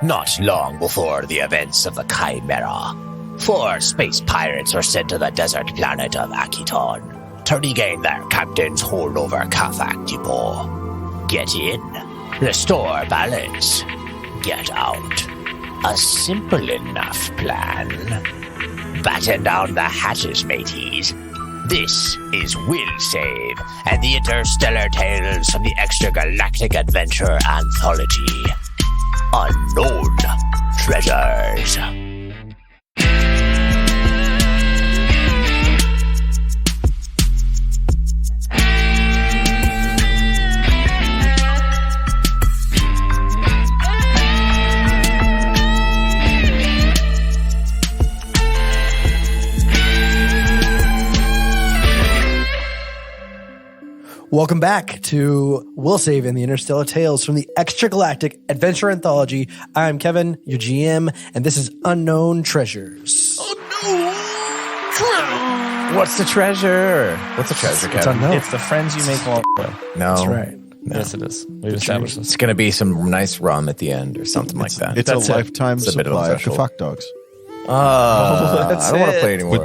Not long before the events of the Chimera, 4 space pirates were sent to the desert planet of Akiton to regain their captain's hold over Kafak Depot. Get in, restore balance, get out. A simple enough plan. Batten down the hatches, mateys. This is Will Save and the Interstellar Tales from the Extragalactic Adventure Anthology. Unknown Treasures. Welcome back to Will Save and the Interstellar Tales from the Extragalactic Adventure Anthology. I'm Kevin, your GM, and this is Unknown Treasures. What's the treasure? What's the treasure, Kevin? It's unknown. It's the friends you make along the way. No. That's right. No. Yes, it is. We've established this. It's going to be some nice rum at the end or something like that. It's That's a it. lifetime It's a bit of a supply of threshold. Kafak dogs. that's I don't want to it. play anymore.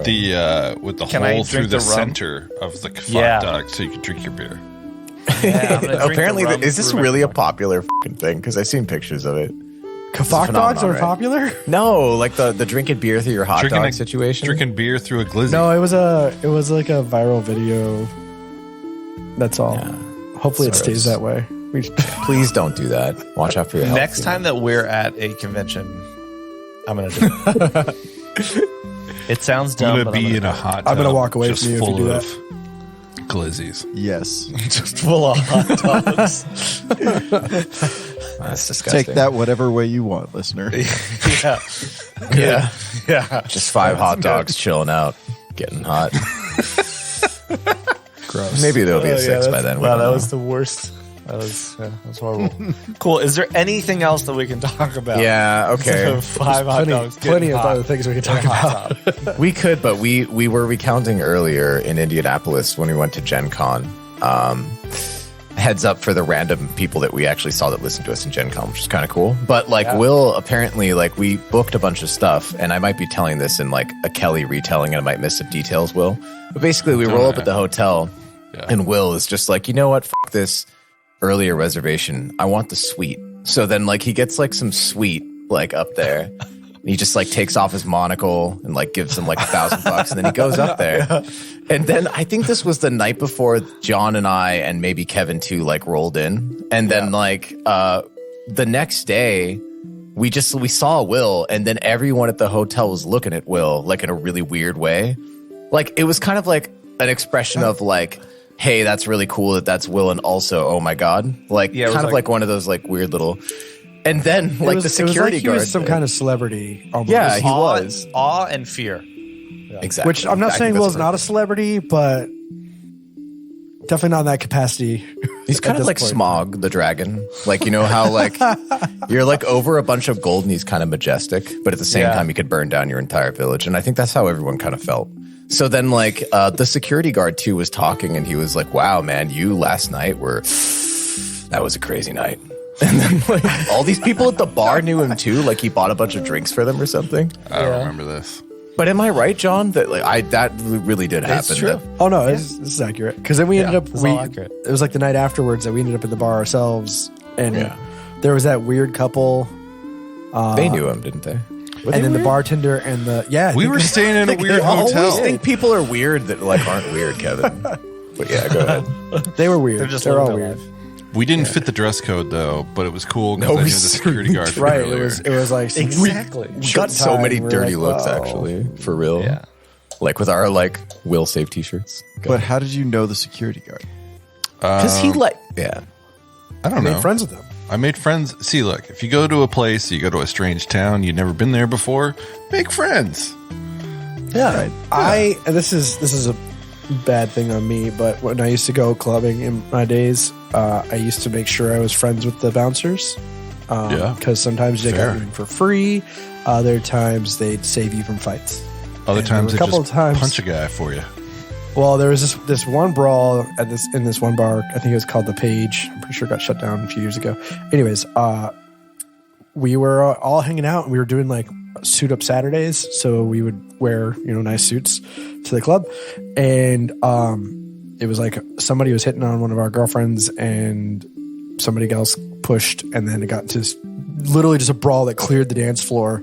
With the Can I hole through drink the the rum? center of the kafak Yeah. dog so you can drink your beer. Yeah, I'm gonna drink Apparently, the rum is this through my really a mouth. popular fucking thing? Because I've seen pictures of it. Kafak dogs are right? popular? No, like the drinking beer through your hot dog situation. Drinking beer through a glizzy. No, it was like a viral video. That's all. Yeah. Hopefully it So stays it's- that way. Please don't do that. Watch out for your health. Next time that we're at a convention, I'm going to do it. It sounds I'm dumb, going to but be in a hot tub. I'm gonna walk away just from you if you full do of that. glizzies. Yes. just full of hot dogs. That's disgusting. Take that whatever way you want, listener. Yeah. Yeah. Yeah. Just 5 hot dogs chilling out, getting hot. Gross. Maybe there'll be a 6 by then. we Wow, don't that know. was the worst. That was horrible. Cool. Is there anything else that we can talk about? Yeah, okay. So 5 hot dogs. Plenty getting of hot other things we can talk in a about. hot tub. We could, but we were recounting earlier in Indianapolis when we went to Gen Con. Heads up for the random people that we actually saw that listened to us in Gen Con, which is kind of cool. But like Will, apparently, like we booked a bunch of stuff, and I might be telling this in like a Kelly retelling, and I might miss some details, Will. But basically, we roll up at the hotel, and Will is just like, you know what, fuck this earlier reservation. I want the suite. So then like he gets like some suite like up there. He just like takes off his monocle and like gives him like $1,000 and then he goes up there. And then I think this was the night before John and I and maybe Kevin too like rolled in. And then like the next day we saw Will and then everyone at the hotel was looking at Will like in a really weird way. Like it was kind of like an expression of like, hey, that's really cool that's Will and also, oh my God. Like Yeah, it was kind of like one of those like weird little. And then like the security he was guard. some kind of celebrity. Almost. Yeah, he Awe- was. Awe and fear. Exactly. Which I'm not I saying think Will's that's not a celebrity, but definitely not in that capacity. He's kind at of this like point. Smog the dragon. Like, you know how like you're like over a bunch of gold and he's kind of majestic, but at the same time you could burn down your entire village. And I think that's how everyone kind of felt. So then like the security guard too was talking and he was like, wow, man, you last night that was a crazy night. And then like all these people at the bar knew him too. Like he bought a bunch of drinks for them or something. I don't remember this. But am I right, John? That like that really did happen. It's true. Oh no, this is accurate. Because then we ended up. it's all accurate. It was like the night afterwards that we ended up in the bar ourselves, and there was that weird couple. They knew him, didn't they? And then the bartender and the I We think were staying in a weird I always hotel. think people are weird that like aren't weird, Kevin. But yeah, go ahead. they were weird. They're just They're all living their weird. life. We didn't fit the dress code though, but it was cool because I knew the security guard from Right. earlier. It was like Exactly. We got so many We're dirty like, looks, wow. actually, for real. Yeah. Like with our like Will Save t-shirts. But how did you know the security guard? Because he like I don't made know. friends with them. I made friends. See, look, if you go to a place, you go to a strange town, you've never been there before, make friends. Yeah. And this is a bad thing on me, but when I used to go clubbing in my days, I used to make sure I was friends with the bouncers. Because sometimes they Fair. got you in for free. Other times they'd save you from fights. Other And times there they were a couple just of times- punch a guy for you. Well, there was this one brawl in this one bar. I think it was called The Page. I'm pretty sure it got shut down a few years ago. Anyways, we were all hanging out and we were doing like suit up Saturdays. So we would wear, nice suits to the club. And it was like somebody was hitting on one of our girlfriends and somebody else pushed. And then it got to literally just a brawl that cleared the dance floor.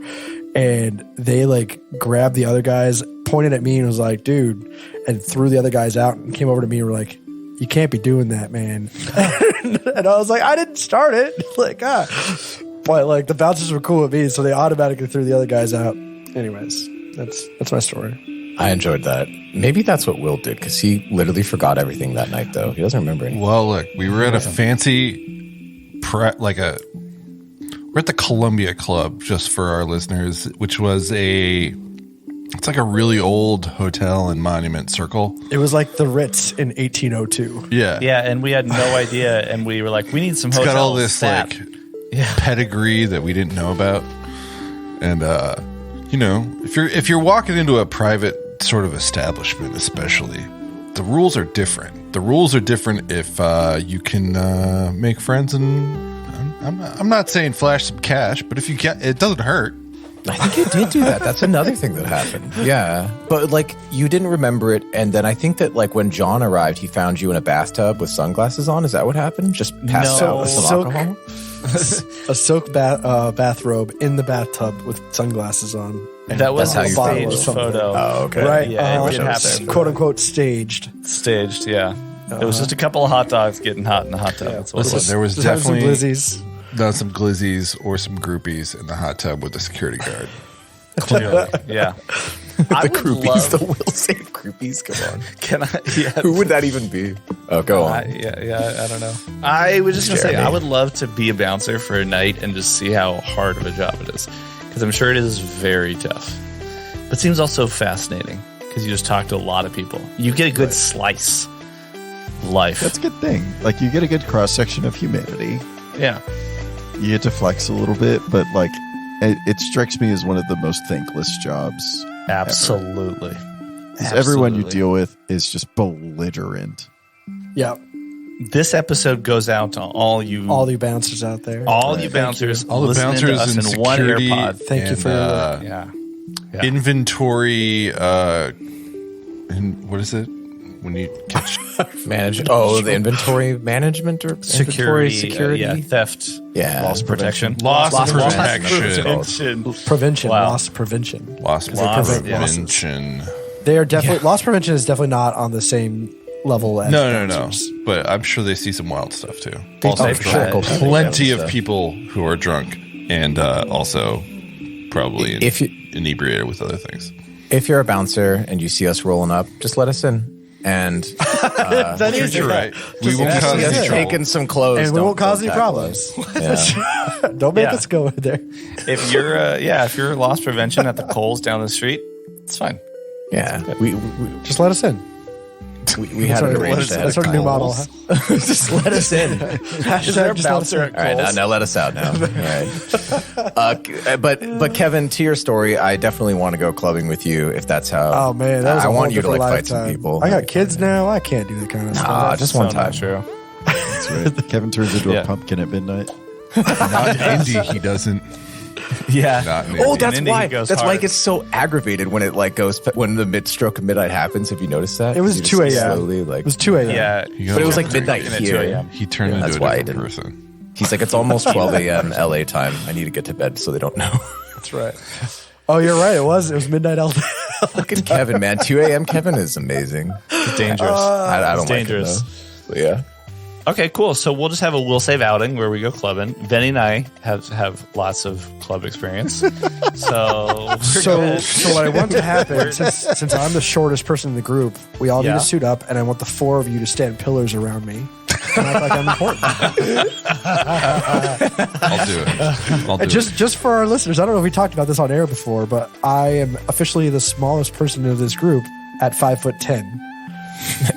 And they like grabbed the other guys, pointed at me and was like, dude, and threw the other guys out and came over to me and were like, you can't be doing that, man. And I was like, I didn't start it. But like the bouncers were cool with me, so they automatically threw the other guys out. Anyways, that's my story. I enjoyed that. Maybe that's what Will did, because he literally forgot everything that night, though. He doesn't remember anything. Well, look, we were at a fancy, we're at the Columbia Club, just for our listeners, which was it's like a really old hotel in Monument Circle. It was like the Ritz in 1802. Yeah. Yeah, and we had no idea, and we were like, we need some It's hotel got all this stat. pedigree that we didn't know about. And, if you're walking into a private sort of establishment, especially, the rules are different. The rules are different if you can make friends and... I'm not saying flash some cash, but if you can, it doesn't hurt. I think you did do that. That's another thing that happened. Yeah. But, you didn't remember it. And then I think that, when John arrived, he found you in a bathtub with sunglasses on. Is that what happened? Just passed out with some alcohol? A silk bathrobe in the bathtub with sunglasses on. That was That's a how you staged felt. photo. Oh, okay. Right. Yeah, it did happen. Quote unquote staged. Staged, yeah. It was just a couple of hot dogs getting hot in the hot tub. That's what it was. There was Just have some definitely glizzies. not some glizzies or some groupies in the hot tub with the security guard. Clearly, yeah. I The would groupies, love- the Will Save groupies. Come on. Can I? Yeah. Who would that even be? Oh, go on. I don't know. I was just going to say, Jeremy. I would love to be a bouncer for a night and just see how hard of a job it is. Because I'm sure it is very tough. But it seems also fascinating because you just talk to a lot of people. You get a good slice of life. That's a good thing. You get a good cross section of humanity. Yeah. You get to flex a little bit, but it strikes me as one of the most thankless jobs. Absolutely. Because everyone you deal with is just belligerent. Yeah. This episode goes out to all you bouncers out there. all you bouncers, All the listening to bouncers us in one security. AirPod. Thank you for your work. Yeah. Inventory. And what is it when you catch? Manage. Oh, the inventory management or Security, security. yeah, theft, Yeah. loss protection, Loss protection. Prevention. Wow. Loss prevention. Loss Loss, prevention. They are definitely loss prevention is definitely not on the same level as No. bouncers. But I'm sure they see some wild stuff too. They Also, do, for sure. plenty Yeah, of stuff. people who are drunk and also probably If you- inebriated with other things. If you're a bouncer and you see us rolling up, just let us in. And You're right. We won't cause see us any trouble. taking some clothes. And we don't- won't cause don't any tackle problems. us. Yeah. Don't make Yeah. us go in there. If you're loss prevention at the Kohl's down the street, it's fine. Yeah. We Just let us in. had it arranged. That's our new model. Just let us in. Hashtag just let us in. All right, now let us out now. All right. But Kevin, to your story, I definitely want to go clubbing with you if that's how. Oh man, that was I a whole want you to different fight some lifetime. people. I got kids now. I can't do that kind of stuff. just one So time. not true. That's right. Kevin turns into Yeah. a pumpkin at midnight. Not Indy, he doesn't. Yeah. Not in Oh, Indy. that's Indy why. goes That's why hard. it gets so aggravated when it goes when the mid-stroke of midnight happens. Have you noticed that? It was You just 2 a.m. slowly, It was 2 a.m. Yeah. but it was like midnight Drinking at here. 2 a.m. He turned That's into why a I different didn't. person. He's like, it's almost 12 a.m. LA time. I need to get to bed so they don't know. That's right. Oh, you're right. It was midnight LA. Fucking Kevin, man. 2 a.m. Kevin is amazing. It's dangerous. I don't it's like dangerous. it, though. But yeah. Okay, cool. So we'll just have a Will Save outing where we go clubbing. Benny and I have lots of club experience. So So what I want to happen, since I'm the shortest person in the group, we all need Yeah. to suit up, and I want the four of you to stand pillars around me and act like I'm important. I'll do it. I'll do And it. just for our listeners, I don't know if we talked about this on air before, but I am officially the smallest person in this group at 5'10".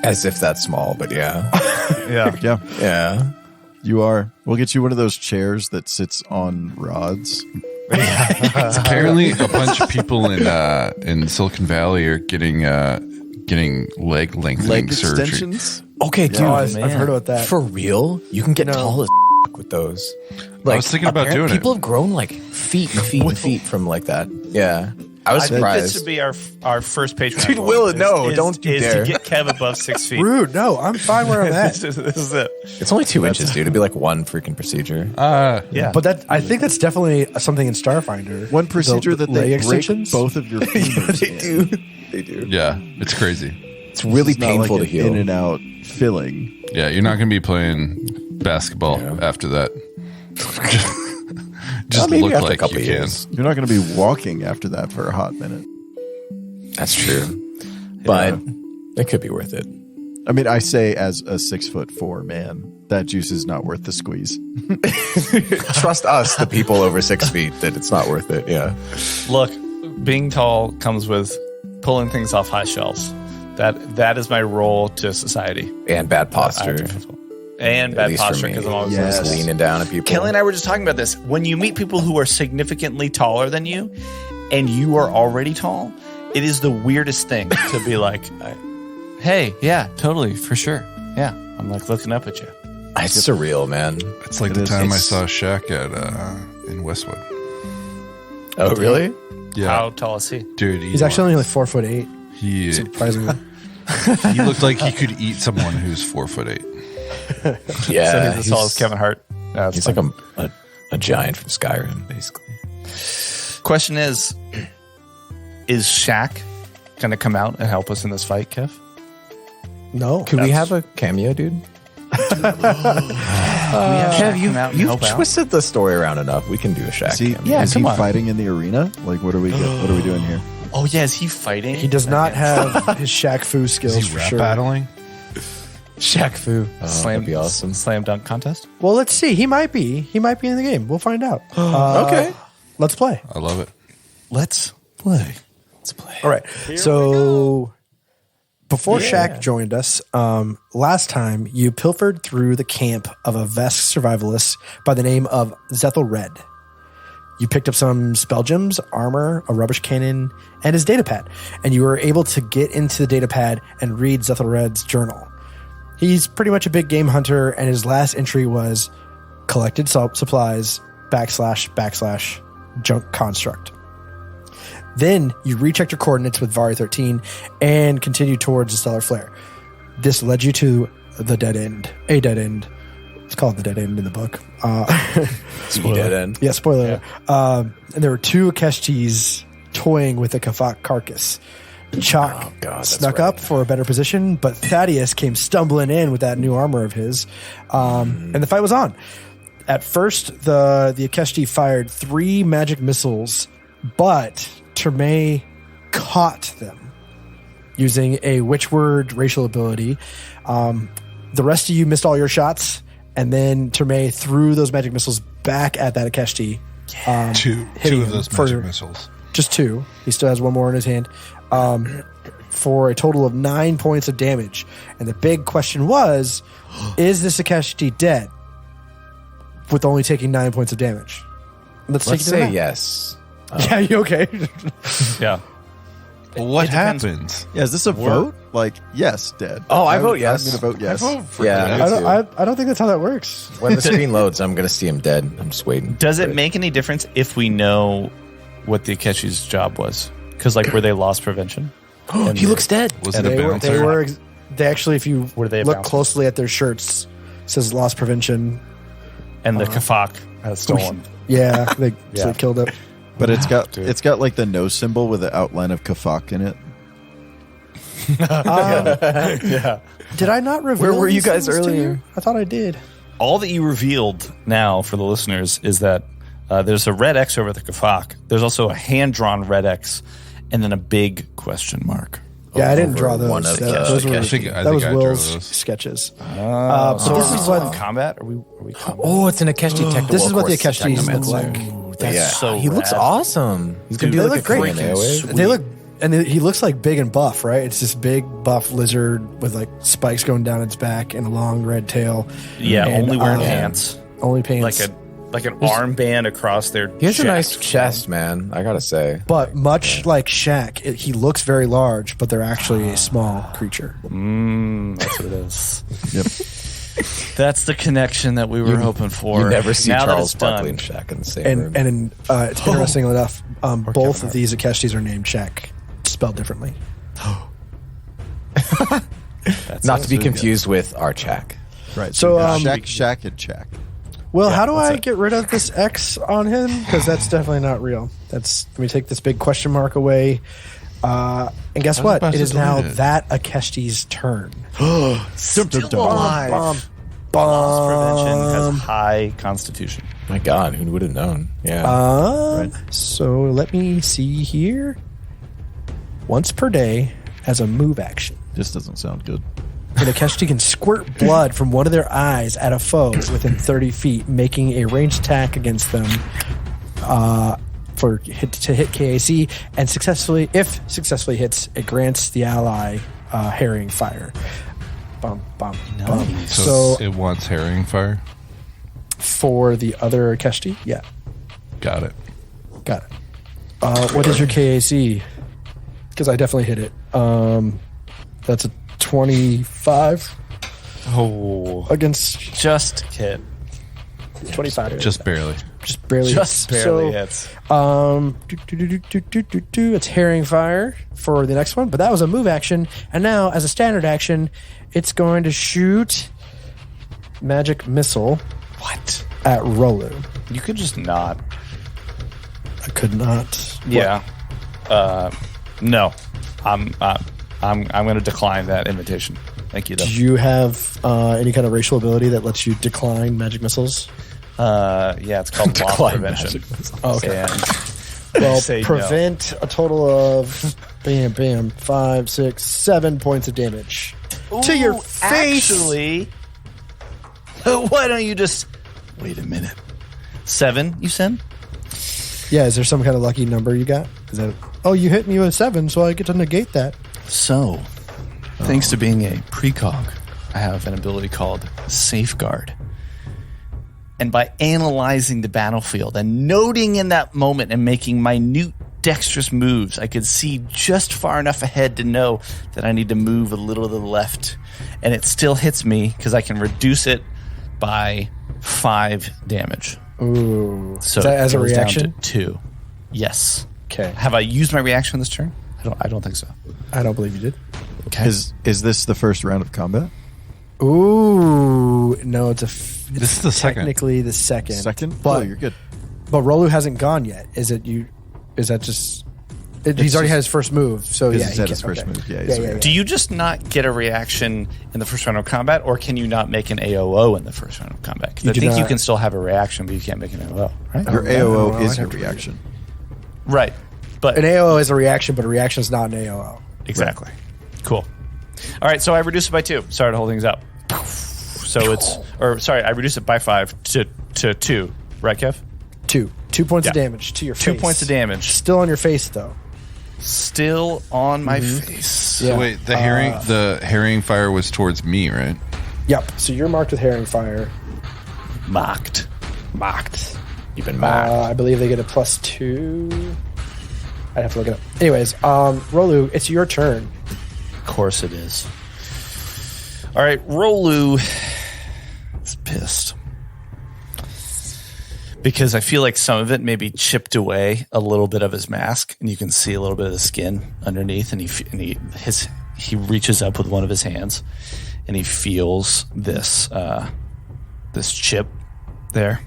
As if that's small, but yeah. yeah. Yeah, Yeah. you are. We'll get you one of those chairs that sits on rods. Apparently, a bunch of people in Silicon Valley are getting leg lengthening Leg surgery. extensions. Okay, dude. I've heard about that. For real? You can get tall as with those. I was thinking about doing people it. have grown like feet and feet and feet from like that. Yeah. I was I think surprised. this should be our first Patreon. Dude, goal Will, is- no, is- don't you is dare. to get Kev above 6 feet. Rude. No, I'm fine where I'm at. this is it. It's only 2 inches, dude. It'd be like one freaking procedure. Yeah. But I think that's definitely something in Starfinder. One procedure The that they leg break extensions? both of your fingers. They do. They do. Yeah, it's crazy. It's really It's not painful like to an heal. in and out filling. Yeah, you're not going to be playing basketball after that. Just Maybe look after a like couple you can. years. You're not going to be walking after that for a hot minute. That's true. But it could be worth it. I mean, I say as a 6'4" man, that juice is not worth the squeeze. Trust us, the people over 6 feet, that it's not worth it. Yeah. Look, being tall comes with pulling things off high shelves. That is my role to society. And bad I posture. have to fulfill. And At bad least for posture me. because I'm always Yes. Just leaning down at people. Kelly and I were just talking about this. When you meet people who are significantly taller than you and you are already tall, it is the weirdest thing to be like, hey, yeah, totally, for sure. Yeah. I'm like looking up at you. It's surreal, man. It's like It the is. time I It's- saw Shaq in Westwood. Oh, really? Yeah, How tall is he? dude, He's actually only like 4'8". he Surprisingly. he looked like he could eat someone who's 4'8". Yeah. So he's as tall as Kevin Hart. That's He's fine. like a giant from Skyrim, basically. Question is Shaq going to come out and help us in this fight, Kev? No. Could we have a cameo, dude? Kev, You've twisted the story around enough. We can do a Shaq Is he, cameo. is he come on. fighting in the arena? Like, what are we doing here? Oh, yeah. Is he fighting? He does not have his Shaq Fu Is skills he for rap sure. battling? Shaq Fu. That'd be awesome. Slam dunk contest? Well, let's see. He might be. He might be in the game. We'll find out. Okay. Let's play. I love it. Let's play. Let's play. All right. So before Shaq joined us, last time you pilfered through the camp of a Vesk survivalist by the name of Zethel Red. You picked up some spell gems, armor, a rubbish cannon, and his datapad, and you were able to get into the datapad and read Zethel Red's journal. He's pretty much a big game hunter, and his last entry was collected supplies / junk construct. Then you rechecked your coordinates with Vari 13 and continued towards the Stellar Flare. This led you to the dead end. A dead end. It's called the dead end in the book. Dead end. Yeah, spoiler. And there were two Akeshtis toying with the Kafak carcass. Chalk that's snuck right. up for a better position, but Thaddeus came stumbling in with that new armor of his. And the fight was on. At first, the Akeshti fired 3 magic missiles, but Terme caught them using a witchword racial ability. The rest of you missed all your shots, and then Terme threw those magic missiles back at that Akeshti. Two hitting of him those for magic missiles. Just 2. He still has one more in his hand. For a total of 9 points of damage. And the big question was, is this Akeshti dead with only taking 9 points of damage? Let's take Let's it to the say map. yes. Yeah, you okay? Yeah. Well, what it depends. happens? Yeah, is this a vote? Like, yes, dead. Oh, I vote yes. I'm going to vote yes. Yeah. I don't think that's how that works. When the screen loads, I'm going to see him dead. I'm just waiting. Does it make any difference if we know what the Akeshi's job was? Because, like, were they loss prevention? And He looks dead. Was it a They bouncer? they actually, if you Were they a look bouncer? closely at their shirts, it says loss prevention. And the Kafak has stolen. Yeah, they Yeah. killed it. But it's got like the no symbol with the outline of Kafak in it. Yeah. Did I not reveal? Where were you these guys things to earlier? you? I thought I did. All that you revealed now for the listeners is that there's a red X over the Kafak. There's also a hand-drawn red X, and then a big question mark. Yeah, I didn't Over draw those. one of the Those were, I think that was I drew Will's those. sketches. So this is what combat? Are we combat? Oh, it's an Akeshi technical. this is what the of course, Akeshtis look technomancer. like. That's so He looks rad. awesome. He's going to They do look like a great. Korean AOE. They look, and he looks like big and buff, right? It's this big buff lizard with like spikes going down its back and a long red tail. Yeah, And, only wearing uh, pants. Only pants. Like an armband across their He has a nice chest. chest, man. I got to say. But much like Shaq, he looks very large, but they're actually a small creature. That's what it is. Yep. That's the connection that we were hoping for. You never see now Charles that it's done. Barkley and Shaq in the same room. And it's interesting enough, both of these Akeshtis are named Shaq, spelled differently. Not to be confused with our Shaq. Right. So, Shaq and Shaq. Well, how do I get rid of this X on him? Because that's definitely not real. Let me take this big question mark away. And guess what? It is now that Akeshti's turn. Still alive. Loss prevention has high constitution. My God, who would have known? Yeah. So let me see here. Once per day as a move action. This doesn't sound good. An Akeshti can squirt blood from one of their eyes at a foe within 30 feet, making a ranged attack against them to hit KAC, and if successfully hits, it grants the ally harrying fire. Bum, bum, bum. So it wants harrying fire? For the other Akeshti? Yeah. Got it. What is your KAC? Because I definitely hit it. That's a 25. Oh. Against... Just hit. 25. Just barely. Just barely hits. It's harrying fire for the next one, but that was a move action, and now as a standard action, it's going to shoot magic missile. What? At Rolu. You could just not. I could not. Yeah. No. I'm going to decline that invitation. Thank you, though. Do you have any kind of racial ability that lets you decline magic missiles? Yeah, it's called loss prevention. Oh, okay. And well, prevent a total of 5, 6, 7 points of damage to your face. Actually, why don't you just wait a minute? 7, you said? Yeah. Is there some kind of lucky number you got? Is that? Oh, you hit me with 7, so I get to negate that. So, thanks to being a precog, I have an ability called Safeguard. And by analyzing the battlefield and noting in that moment and making minute dexterous moves, I could see just far enough ahead to know that I need to move a little to the left. And it still hits me because I can reduce it by 5 damage. Ooh. So is that as a it goes reaction? down to 2. Yes. Okay. Have I used my reaction this turn? I don't think so. I don't believe you did. Okay. Is this the first round of combat? Ooh, no, it's This is the second. Technically the second. Second? But You're good. But Rolu hasn't gone yet. Is that just? He's already had his first move, so yeah, he's had his first move. Yeah. Do you just not get a reaction in the first round of combat, or can you not make an AOO in the first round of combat? Because I think you can still have a reaction, but you can't make an AOO, right? Your AOO is your reaction. Right. But an AOO is a reaction, but a reaction is not an AOO. Exactly. Right. Cool. All right, so I reduce it by 2. Sorry to hold things up. So I reduce it by 5 to 2. Right, Kev? 2 points of damage to your face. 2 points of damage. Still on your face, though. Still on my face. So wait, the harrying fire was towards me, right? Yep. So you're marked with harrying fire. Mocked. You've been mocked. I believe they get a +2. I'd have to look it up. Anyways, Rolu, it's your turn. Of course it is. All right, Rolu is pissed. Because I feel like some of it maybe chipped away a little bit of his mask, and you can see a little bit of the skin underneath, and he reaches up with one of his hands, and he feels this chip there.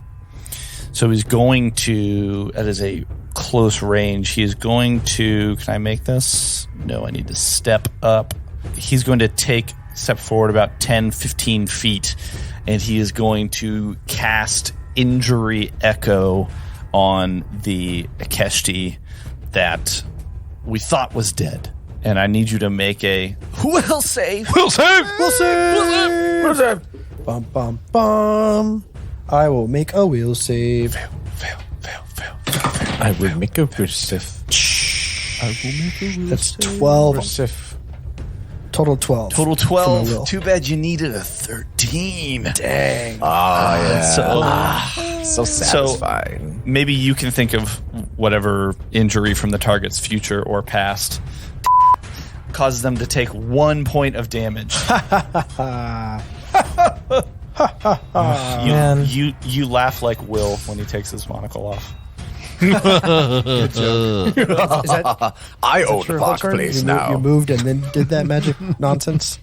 So he's going to, that is a close range, he is going to, can I make this? No, I need to step up. He's going to step forward about 10, 15 feet, and he is going to cast Injury Echo on the Akeshti that we thought was dead. And I need you to make a will save. Will save. Bum, bum, bum. I will make a will save. Fail. I will make a will save. That's 12. Total 12. Total 12. Too bad you needed a 13. Dang. Oh, yeah. So satisfying. So maybe you can think of whatever injury from the target's future or past causes them to take 1 point of damage. You laugh like Will when he takes his monocle off. Is I own the Fox Place now. You moved and then did that magic nonsense?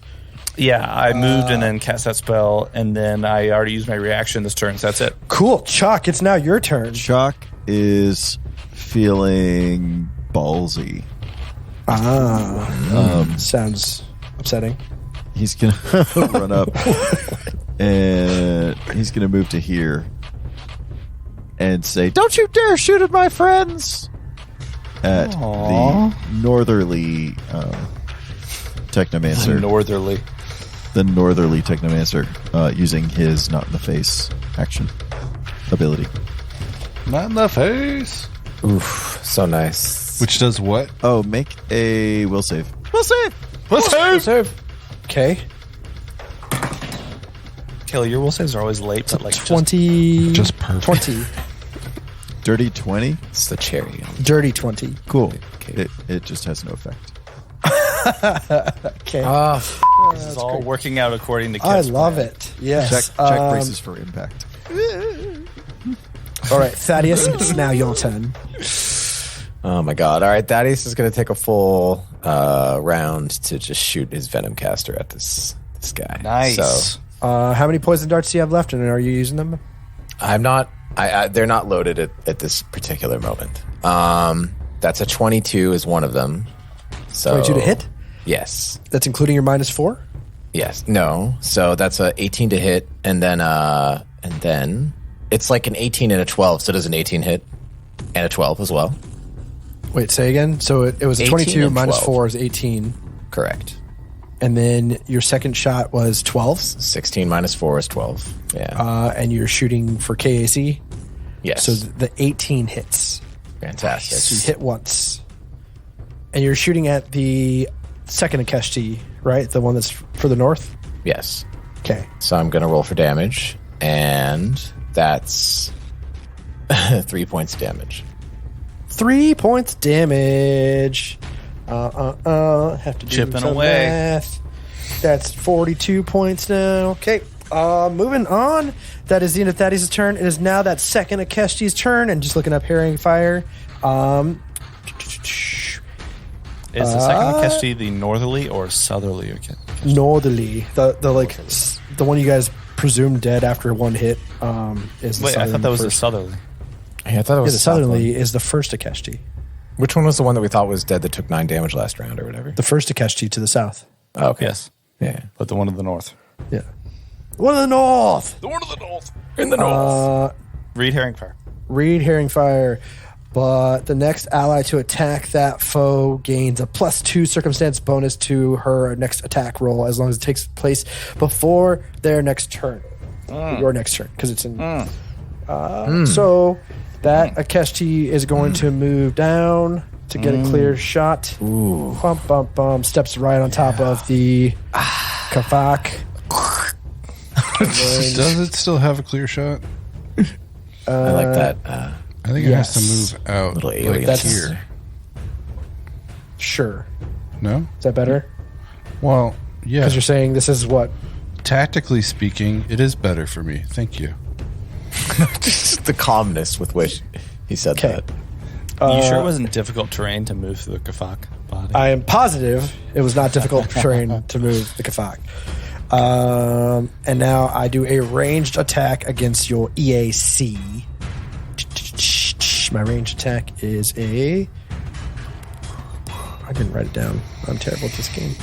Yeah, I moved and then cast that spell, and then I already used my reaction this turn, so that's it. Cool. Chuck, it's now your turn. Chuck is feeling ballsy. Sounds upsetting. He's going to run up and he's going to move to here and say, "Don't you dare shoot at my friends!" At the northerly Technomancer. The northerly Technomancer using his not in the face action ability. Not in the face. Oof, so nice. Which does what? Oh, make a will save. Will save. Okay. Kelly, your will saves are always late, but like 20. Just perfect. 20. Dirty 20. It's the cherry. Dirty 20. Cool. Okay. It just has no effect. Okay. this is all working out according to Kev's I love plan. it. Yes. Check braces for impact. All right, Thaddeus, it's now your turn. Oh my god. All right, Thaddeus is going to take a full round to just shoot his Venom caster at this guy. Nice. So How many poison darts do you have left, and are you using them? I'm not. They're not loaded at this particular moment. That's a 22 is one of them. So 22 to hit? Yes. That's including your -4? Yes. No. So that's a 18 to hit, and then it's like an 18 and a 12. So does an 18 hit and a 12 as well? Wait, say again. So it was a 22 -4 is 18. Correct. And then your second shot was 12. 16 -4 is 12. Yeah. And you're shooting for KAC. Yes. So the 18 hits. Fantastic. So you hit once. And you're shooting at the second Akeshti, right? The one that's for the north? Yes. Okay. So I'm going to roll for damage, and that's 3 points damage. 3 points damage. Have to do Chipping some away. math. That's 42 points now. Okay. Moving on. That is the end of Thaddeus' turn. It is now that second Akeshti's turn, and just looking up Herring Fire. Is the second Akeshti the northerly or southerly Akeshti? Northerly. The one you guys presumed dead after one hit is the Wait, I thought that was the first. southerly. Yeah, I thought it was The southerly is the first Akeshti. Which one was the one that we thought was dead that took 9 damage last round or whatever? The first Akeshti to the south. Oh, okay. Yes, Yeah. but the one to the north. Yeah. One of the north. The one to the north. In the north. Read Herring Fire. Read Herring Fire. But the next ally to attack that foe gains a +2 circumstance bonus to her next attack roll as long as it takes place before their next turn. Your next turn, because it's in. So that Akeshti is going to move down to get a clear shot. Ooh. Bump, bump, bump. Steps right on top of the Kafak. Does it still have a clear shot? I like that. I think it has to move out Little like alien. That's- here. Sure. No? Is that better? Well, yeah. Because you're saying this is what? Tactically speaking, it is better for me. Thank you. Just the calmness with which he said Okay. that. You sure it wasn't difficult terrain to move through the Kafak body? I am positive it was not difficult terrain to move the Kafak. And now I do a ranged attack against your EAC. My ranged attack is I didn't write it down. I'm terrible at this game.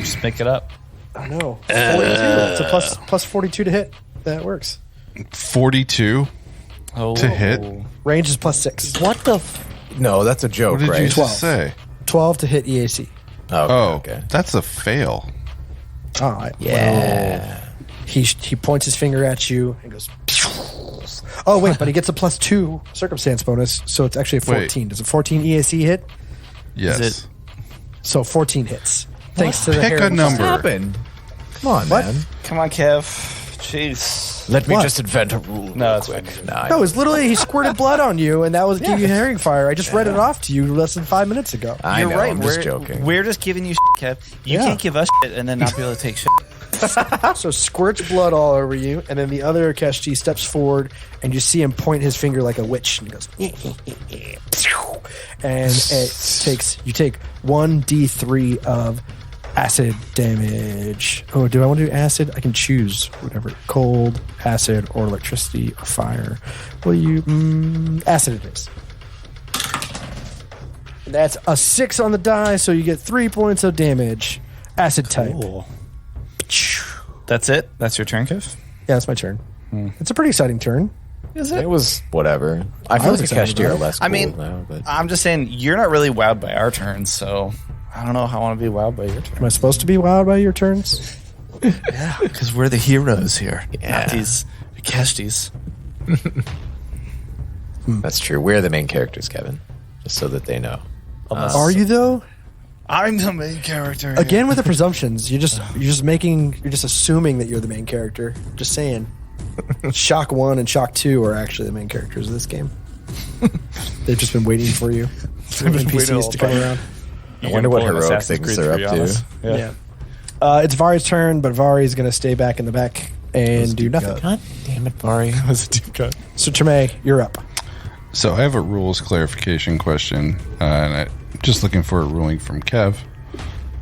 Just make it up. I know. 42. It's a plus 42 to hit. That works. 42 to hit? Range is +6. What the? No, that's a joke, What did right? you 12. just say? 12 to hit EAC. Oh, okay. that's a fail. All right. Yeah. He points his finger at you and goes. Oh wait, but he gets a +2 circumstance bonus, so it's actually a 14. Wait. Does a 14 EAC hit? Yes. Is it- So 14 hits. Thanks to the Pick a Herring number. Fire. Happened? Come on, What? man. Come on, Kev. Jeez. Let me What? just invent a rule. No, real it's quick. fine. Nah, No, it was literally he squirted blood on you, and that was give you Herring Fire. I just read it off to you less than 5 minutes ago. I You're know, right. I'm just joking. We're just giving you shit, Kev. You Yeah. can't give us shit and then not be able to take shit. So squirts blood all over you, and then the other Akeshti steps forward, and you see him point his finger like a witch, and he goes, and you take 1d3 of acid damage. Oh, do I want to do acid? I can choose whatever. Cold, acid, or electricity, or fire. Will you? Acid it is. That's a 6 on the die, so you get 3 points of damage. Acid type. Cool. That's it? That's your turn, Kev? Yeah, that's my turn. It's a pretty exciting turn. Is it? It was whatever. I feel was like excited Akeshti are about it. less cool I mean, now, but I'm just saying, you're not really wowed by our turns, so I don't know how I want to be wowed by your turn. Am I supposed to be wild by your turns? Yeah, because we're the heroes here. Yeah. Not these Akeshtis. that's true. We're the main characters, Kevin. Just so that they know. Are you though? I'm the main character. Again with the presumptions. You're just assuming that you're the main character. Just saying. Shock 1 and Shock 2 are actually the main characters of this game. They've just been waiting for you. For NPCs to come around. I wonder what heroic things they're up to. Yeah. It's Vari's turn, but Vari's going to stay back in the back and do nothing. God damn it, Vari. That was a deep cut. So Treme, you're up. So I have a rules clarification question, and I'm just looking for a ruling from Kev.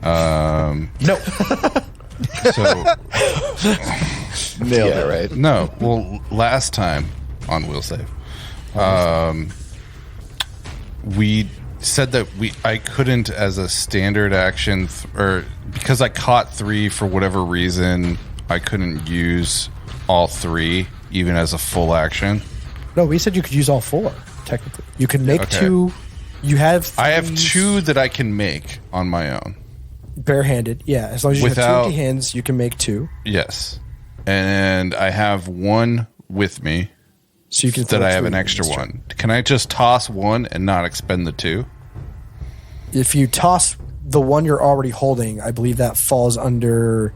No. So Nailed it, right? no, well, last time on Will Save, we said that I couldn't, as a standard action, or because I caught 3 for whatever reason, I couldn't use all 3 even as a full action. No, we said you could use all 4, technically. You can make 2. You have 3 I have 2 that I can make on my own. barehanded. Yeah, as long as you have 2 empty hands, you can make 2. Yes. And I have 1 with me, So you can that throw I have 3 an extra this turn. 1. Can I just toss 1 and not expend the 2? If you toss the one you're already holding, I believe that falls under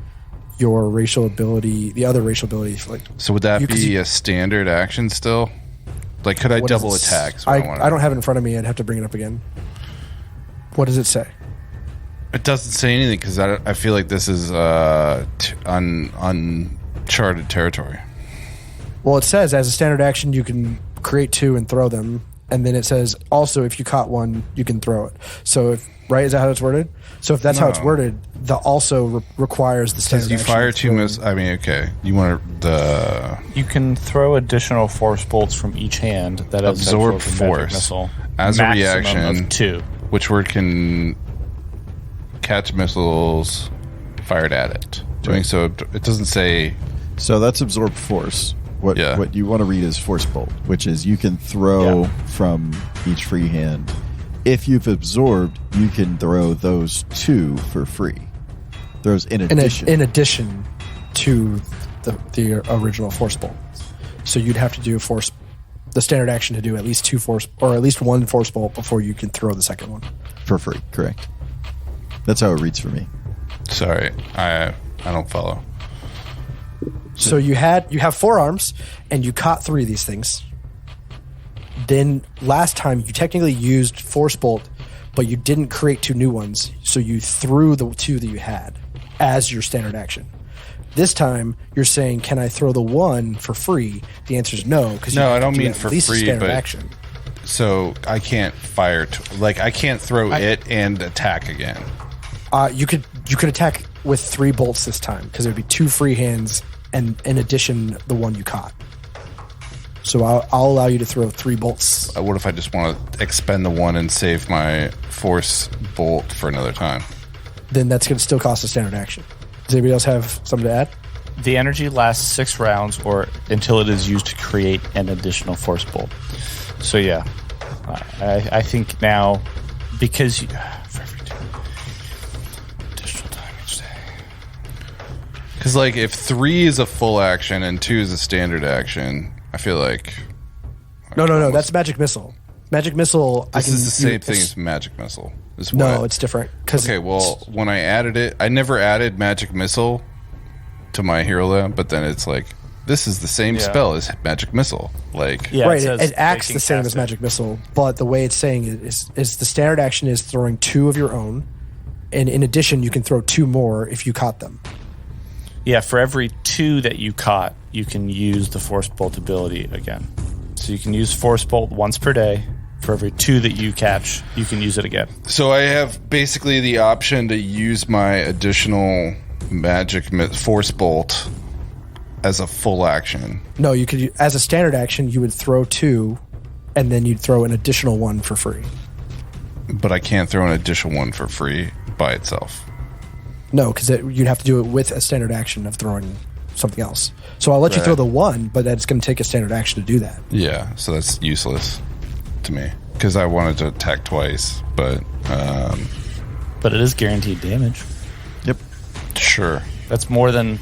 your racial ability, the other racial ability. Like, So would that You- 'cause be you- a standard action still? Like, could I what does double it s- attack? I don't have it in front of me. I'd have to bring it up again. What does it say? It doesn't say anything because I feel like this is uncharted territory. Well, it says as a standard action, you can create 2 and throw them. And then it says also if you caught 1, you can throw it. So, right? Is that how it's worded? So if that's how it's No. worded, the also requires the standard Because you action fire of 2 throwing. missiles. I mean, okay. You want the You can throw additional force bolts from each hand that has Absorb absorbed a magic force. missile. As a Maximum reaction. of 2. which word can catch missiles fired at it. Doing so, it doesn't say. So that's absorb force. What you want to read is force bolt, which is you can throw from each free hand. If you've absorbed, you can throw those 2 for free. Those in addition. In addition to the original force bolt. So you'd have to do the standard action to do at least 2 force, or at least 1 force bolt before you can throw the second one. For free, correct. That's how it reads for me. Sorry, I don't follow. So you have 4 arms, and you caught 3 of these things. Then last time you technically used force bolt, but you didn't create 2 new ones. So you threw the 2 that you had as your standard action. This time you're saying, "Can I throw the 1 for free?" The answer is no, because No, I don't mean for free, standard but action. So I can't fire. I can't throw it and attack again. You could attack with 3 bolts this time because it would be 2 free hands, and in addition, the 1 you caught. So I'll allow you to throw 3 bolts. What if I just want to expend the 1 and save my force bolt for another time? Then that's going to still cost a standard action. Does anybody else have something to add? The energy lasts 6 rounds or until it is used to create an additional force bolt. So yeah, I think now, because for every 2 additional time each day. Because like if 3 is a full action and 2 is a standard action, I feel like No. That's magic missile. Magic missile. this is the same thing as magic missile. Is No, what? it's different. Okay, well, when I added it, I never added magic missile to my hero lab, but then it's like this is the same spell as magic missile. Like, Yeah, right, says it acts they the can same cast as it. magic missile, but the way it's saying it is the standard action is throwing 2 of your own, and in addition, you can throw 2 more if you caught them. Yeah, for every 2 that you caught, you can use the Force Bolt ability again. So you can use Force Bolt once per day. For every 2 that you catch, you can use it again. So I have basically the option to use my additional magic Force Bolt as a full action. No, you could, as a standard action, you would throw 2, and then you'd throw an additional 1 for free. But I can't throw an additional 1 for free by itself. No, because you'd have to do it with a standard action of throwing something else. So I'll let you throw the 1, but that's going to take a standard action to do that. Yeah, so that's useless to me because I wanted to attack twice, but it is guaranteed damage. Yep. Sure. That's more than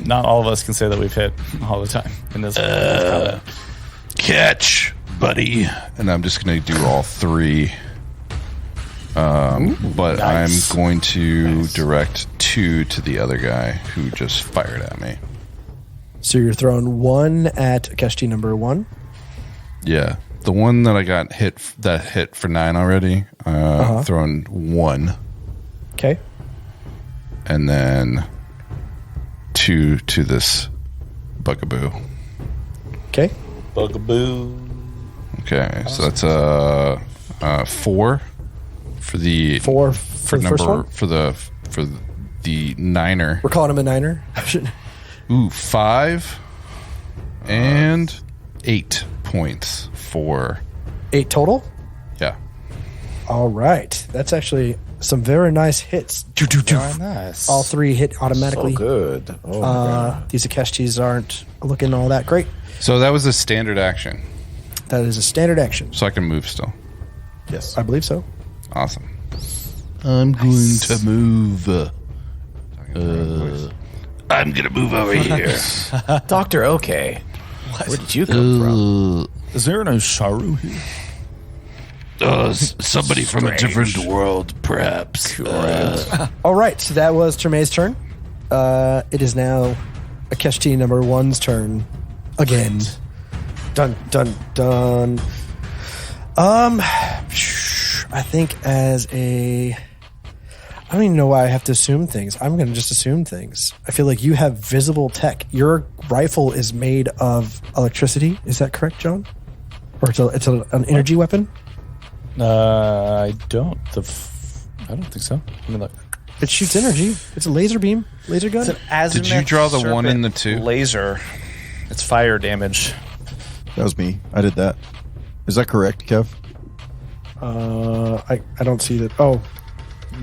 not all of us can say that we've hit all the time in this combat. Catch, buddy. And I'm just going to do all 3. But nice. I'm going to direct 2 to the other guy who just fired at me. So you're throwing 1 at Akeshti number 1? Yeah. The one that I got hit for 9 already, throwing 1. Okay. And then 2 to this bugaboo. Okay. Bugaboo. Okay, so that's 4 for the 4 for the number first one? for the niner. We're calling him a niner. Ooh, 5 and 8 points for 8 total. Yeah. All right, that's actually some very nice hits. Very nice. All 3 hit automatically. So good. Oh my God. These Akeshtis aren't looking all that great. So that was a standard action. That is a standard action. So I can move still. Yes. I believe so. Awesome. I'm going to move. I'm gonna move over here. Dr. OK. Where did you come from? Is there no Saru here? Somebody from a different world, perhaps. All right, so that was Termay's turn. It is now Akeshti number 1's turn again. Dun dun dun. I think as a, I don't even know why I have to assume things. I'm going to just assume things. I feel like you have visible tech. Your rifle is made of electricity. Is that correct, John? Or it's an energy weapon? I don't. I don't think so. Let me look. It shoots energy. It's a laser beam, laser gun. It's an azimuth Did you draw the serpent 1 and the 2? Laser. It's fire damage. That was me. I did that. Is that correct, Kev? I don't see that. Oh,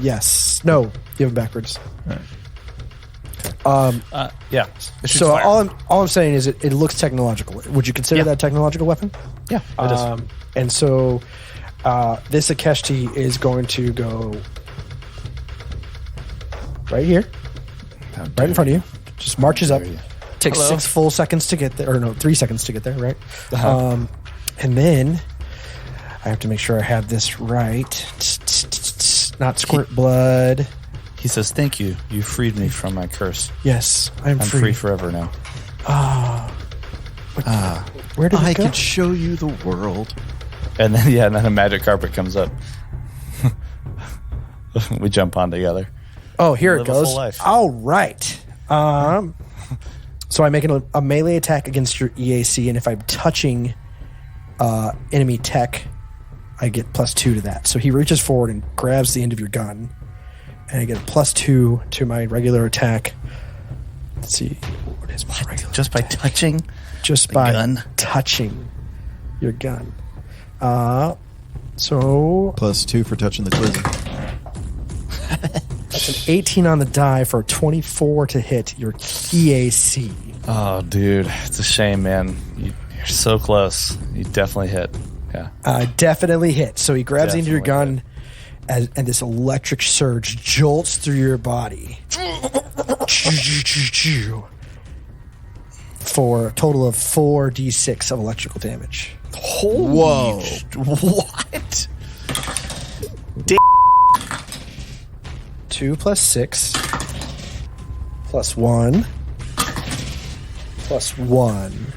yes. No, you have it backwards. All right. Yeah. So all I'm saying is it looks technological. Would you consider that a technological weapon? Yeah, it is. And so this Akeshti is going to go right here, right in front of you. Just marches up. Takes 6 full seconds to get there, or no, 3 seconds to get there, right? And then I have to make sure I have this right. Not squirt blood. He says, "Thank you. You freed me from my curse. Yes, I'm free forever now." Where did I it go? can show you the world. And then a magic carpet comes up. We jump on together. Oh, here it Live a goes. full life. All right. So I'm making a melee attack against your EAC, and if I'm touching enemy tech, I get +2 to that. So he reaches forward and grabs the end of your gun, and I get a +2 to my regular attack. Let's see. What is my regular Just by attack? touching? Just the by gun? touching your gun. So +2 for touching the glizzy. that's an 18 on the die for a 24 to hit your EAC. Oh, dude. It's a shame, man. You're so close. You definitely hit. Yeah. Definitely hit. So he grabs into your gun, and this electric surge jolts through your body. For a total of 4d6 of electrical damage. Whoa. What? 2 + 6 + 1 + 1.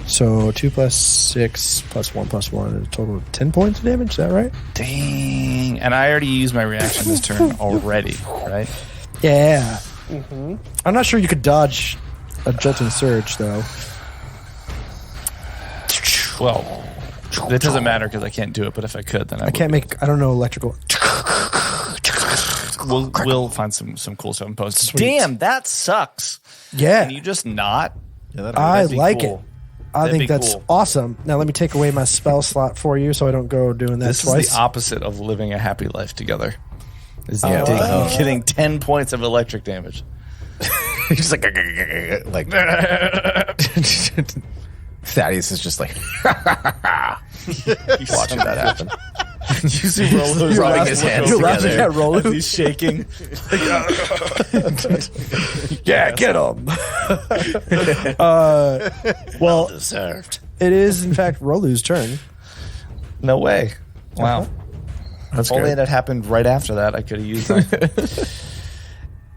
So 2 + 6 + 1 + 1 is a total of 10 points of damage. Is that right? Dang. And I already used my reaction this turn already, right? Yeah. I'm not sure you could dodge a jolting surge, though. Well, it doesn't matter because I can't do it. But if I could, then I can't make. I don't know electrical. We'll find some cool stuff in post. Damn, that sucks. Yeah, Can you just not? Yeah, I That'd be like cool. it. I think that's cool. awesome. Now let me take away my spell slot for you, so I don't go doing that This twice. is the opposite of living a happy life together. Is getting 10 points of electric damage. He's just like Thaddeus is just like watching that happen. You see Rolo's rubbing his hands together. Rolo. He's shaking. Yeah, get him. Well, Deserved. it is in fact Rolu's turn. No way. Wow. That's If only good. it had happened right after that, I could have used that.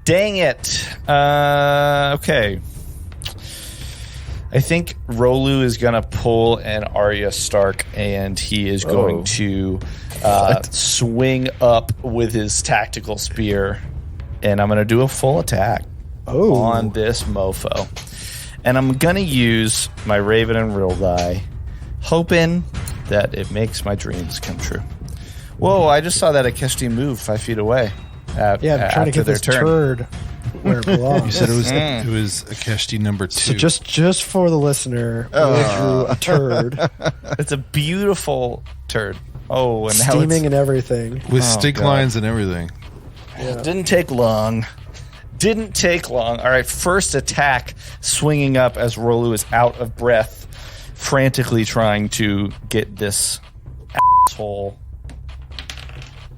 Dang it. Okay. I think Rolu is going to pull an Arya Stark, and he is going to swing up with his tactical spear, and I'm going to do a full attack on this mofo. And I'm going to use my Raven and Rill die, hoping that it makes my dreams come true. Whoa, I just saw that Akeshti move 5 feet away. I'm trying to get their this turn. turd where it belongs. You said it was Akeshti number 2. So just for the listener, we drew a turd, It's a beautiful turd. Oh, and now steaming and everything. with stink lines and everything. didn't take long. Didn't take long. All right, first attack, swinging up as Rolu is out of breath, frantically trying to get this asshole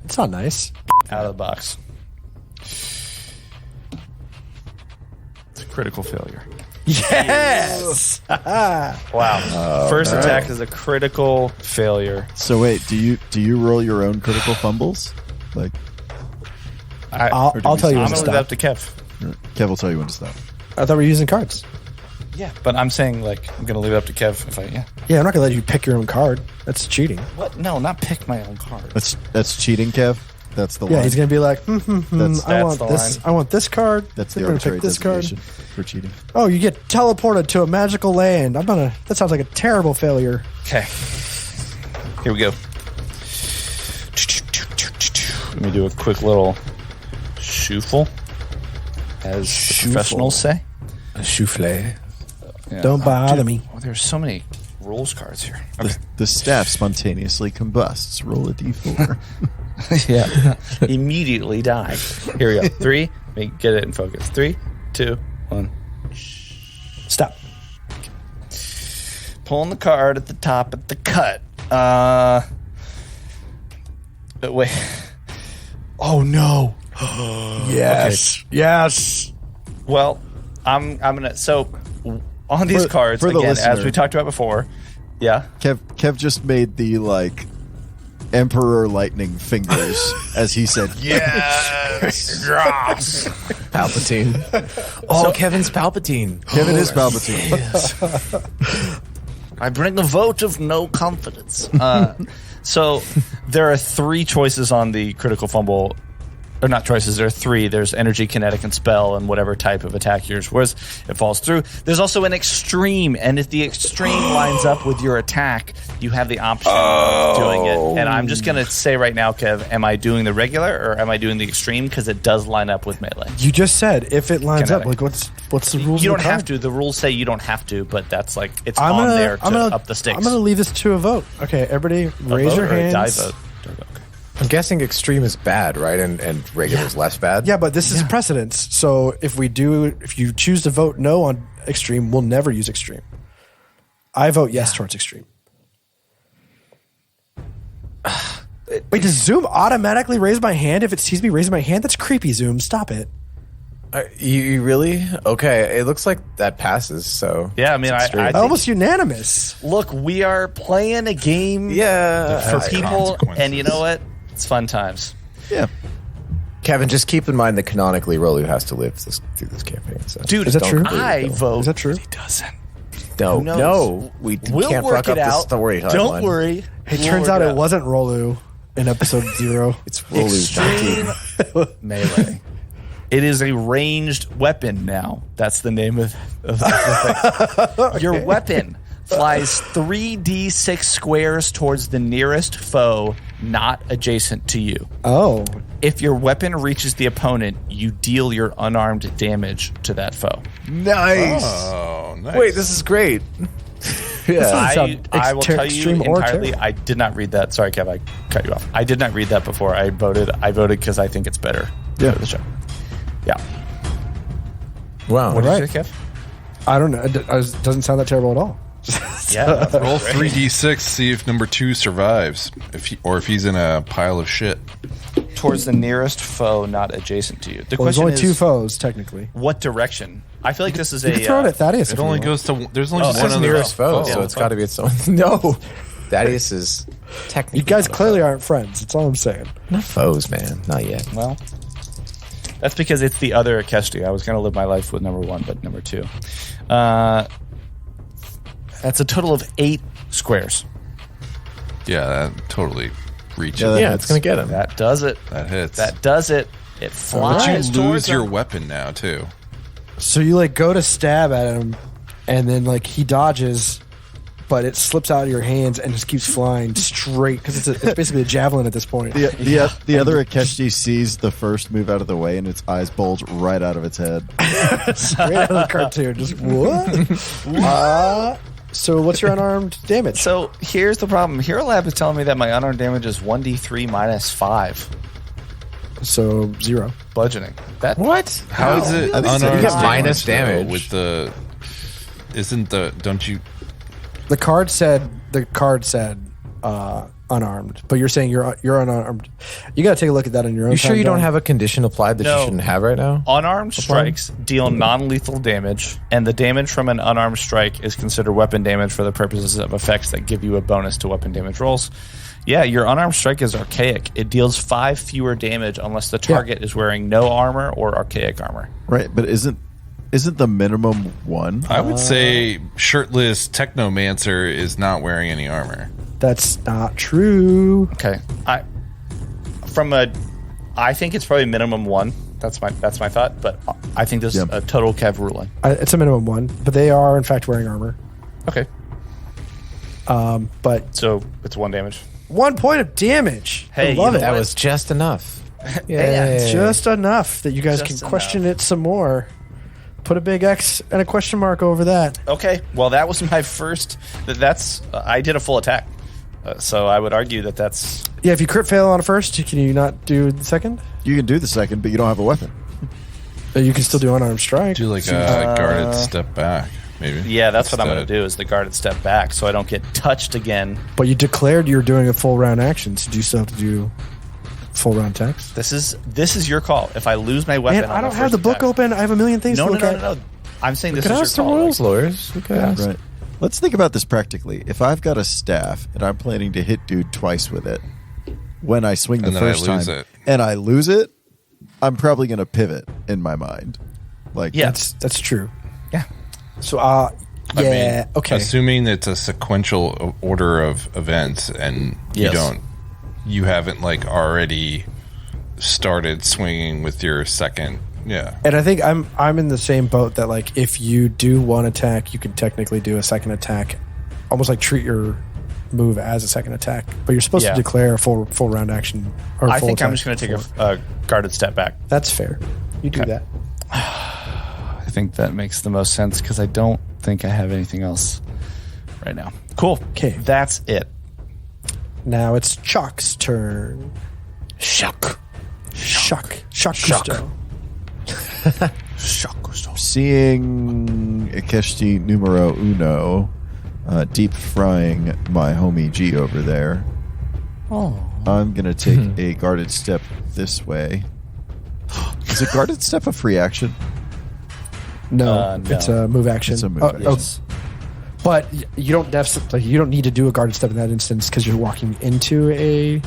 It's not nice. out of the box. It's a critical failure. Yes. Wow. First attack is a critical failure. So wait, do you roll your own critical fumbles? Like I'll tell you I'm when to going to leave it up stop. to Kev. Kev will tell you when to stop. I thought we were using cards. Yeah, but I'm saying, like, I'm going to leave it up to Kev if I, Yeah, I'm not gonna let you pick your own card. That's cheating. What? No, not pick my own card. That's cheating, Kev. That's the Yeah, line. he's gonna be like, That's I want the this. line. I want this card. That's They're the gonna arbitrary pick this card. designation for cheating. Oh, you get teleported to a magical land. That sounds like a terrible failure. Okay. Here we go. Let me do a quick little shuffle, as the professionals say. A souffle. Yeah. Don't bother me. Oh, there's so many rules cards here. Okay. The staff spontaneously combusts. Roll a d4. Yeah. Immediately die. Here we go. 3. Let me get it in focus. 3, 2, 1. Stop. Pulling the card at the top at the cut. Wait. Oh no. Yes. Yes. Well, I'm gonna. So on these cards for the again, as listener. we talked about before. Yeah. Kev just made the like Emperor Lightning fingers as he said, Yes. Yes. Palpatine. Oh, Kevin's Palpatine. Kevin is Palpatine. I bring a vote of no confidence. So there are 3 choices on the critical fumble. Or not choices, there are 3. There's energy, kinetic, and spell, and whatever type of attack yours was, it falls through. There's also an extreme, and if the extreme lines up with your attack, you have the option of doing it. And I'm just going to say right now, Kev, am I doing the regular or am I doing the extreme? Because it does line up with melee. You just said if it lines Kinetic. up. Like what's the rules? You of don't the have card? to. The rules say you don't have to, but that's like, it's I'm on gonna, there to I'm gonna, up the stakes. I'm gonna leave this to a vote. Okay, everybody, A raise vote your or a hands. die vote? Okay. I'm guessing extreme is bad, right? And regular is less bad. Yeah, but this is precedence. So if you choose to vote no on extreme, we'll never use extreme. I vote yes towards extreme. Wait, does Zoom automatically raise my hand if it sees me raising my hand? That's creepy, Zoom. Stop it. You really? Okay, it looks like that passes. So Yeah, I mean, I think, Almost unanimous. look, we are playing a game yeah, for people, consequences. and you know what? It's fun times. Yeah. Kevin, just keep in mind that canonically Rolu has to live through this campaign. So Dude, Is that don't true? completely I kill him. vote. Is that true? He doesn't. No, knows? no, we We'll can't work fuck up it the out. story timeline. Don't worry. It turns out it wasn't Rolu in episode 0. It's Rolu. Extreme melee. It is a ranged weapon now. That's the name of the thing. Okay. Your weapon flies 3d6 squares towards the nearest foe not adjacent to you. Oh. If your weapon reaches the opponent, you deal your unarmed damage to that foe. Nice. Oh, nice. Wait, this is great. I will tell you extreme or entirely, terrible. I did not read that. Sorry, Kev, I cut you off. I did not read that before I voted. I voted because I think it's better for the show. Yeah. Wow. What did right. you say, Kev? I don't know. It doesn't sound that terrible at all. Yeah. Roll 3d6, see if number 2 survives, if he's in a pile of shit. Towards the nearest foe not adjacent to you. The Well, there's question only is, 2 foes, technically. what direction? I feel like this is You a... can throw it at Thaddeus. It if you only want. goes to. There's only Oh, one That's other nearest foe, yeah. so it's got to be its own. No. Thaddeus is technically. You guys not a clearly aren't friends. That's all I'm saying. foe. Not foes, man. Not yet. Well, that's because it's the other Akeshti. I was going to live my life with number 1, but number 2. That's a total of 8 squares. Yeah, that totally reaches. Yeah, it's going to get him. That does it. That hits. That does it. It But flies you towards lose your him. weapon now too. So you like go to stab at him, and then like he dodges, but it slips out of your hands and just keeps flying straight because it's basically a javelin at this point. The other Akeshti sees the first move out of the way, and its eyes bulge right out of its head. Straight out of the cartoon. Just what? So what's your unarmed damage? So here's the problem. Hero Lab is telling me that my unarmed damage is 1d3 minus 5 So 0. bludgeoning. That What? How is it I think so. unarmed You get minus though, damage. with the? Isn't the? Don't you? The card said unarmed, but you're saying you're unarmed. You got to take a look at that on your own. You sure time, you don't Don. have a condition applied that No. you shouldn't have right now? unarmed strikes deal non-lethal damage, and the damage from an unarmed strike is considered weapon damage for the purposes of effects that give you a bonus to weapon damage rolls. Yeah, your unarmed strike is archaic. It deals 5 fewer damage unless the target is wearing no armor or archaic armor. Right, but isn't the minimum 1? I would say shirtless technomancer is not wearing any armor. That's not true. Okay, I think it's probably minimum 1. That's my thought, but I think this is a total Kev ruling. It's a minimum 1, but they are in fact wearing armor. Okay, But so it's 1 damage. 1 point of damage. Hey, I love you it. know That was just enough. Yeah, just enough that you guys Just can question enough. it some more. Put a big X and a question mark over that. Okay, well that was my first. I did a full attack, so I would argue that that's Yeah, if you crit fail on a first, can you not do the second? You can do the second, but you don't have a weapon. You can still do unarmed strike. Do like a guarded step back, maybe. yeah. That's what I'm going Instead. to do is the guarded step back, so I don't get touched again. But you declared you're doing a full round action, so do you still have to do full round attacks? This is your call. If I lose my weapon, Man, on I don't the have first the book attack- open. I have a million things No, to no, look no, at. no, no. I'm saying this Could is ask your the call. rules, lawyers. You could ask. Right. Let's think about this practically. If I've got a staff and I'm planning to hit dude twice with it, when I swing the And then I first lose time it. and I lose it, I'm probably going to pivot in my mind. Like, Yeah. That's true. Yeah. So, I yeah, mean, okay. Assuming it's a sequential order of events, and Yes. you haven't like already started swinging with your second. Yeah. And I think I'm in the same boat that like if you do one attack, you can technically do a second attack, almost like treat your move as a second attack. But you're supposed Yeah. to declare a full round action. Or I full think I'm attack just going to take before. a guarded step back. That's fair. You do Okay. that. I think that makes the most sense because I don't think I have anything else right now. Cool. Okay. That's it. Now it's Chuck's turn. Shock. Shock Gusto. seeing Akeshti numero uno deep frying my homie G over there, I'm going to take a guarded step this way. Is a guarded step a free action? No, No. it's a move action. It's a move action. But you don't you don't need to do a guarded step in that instance because you're walking into a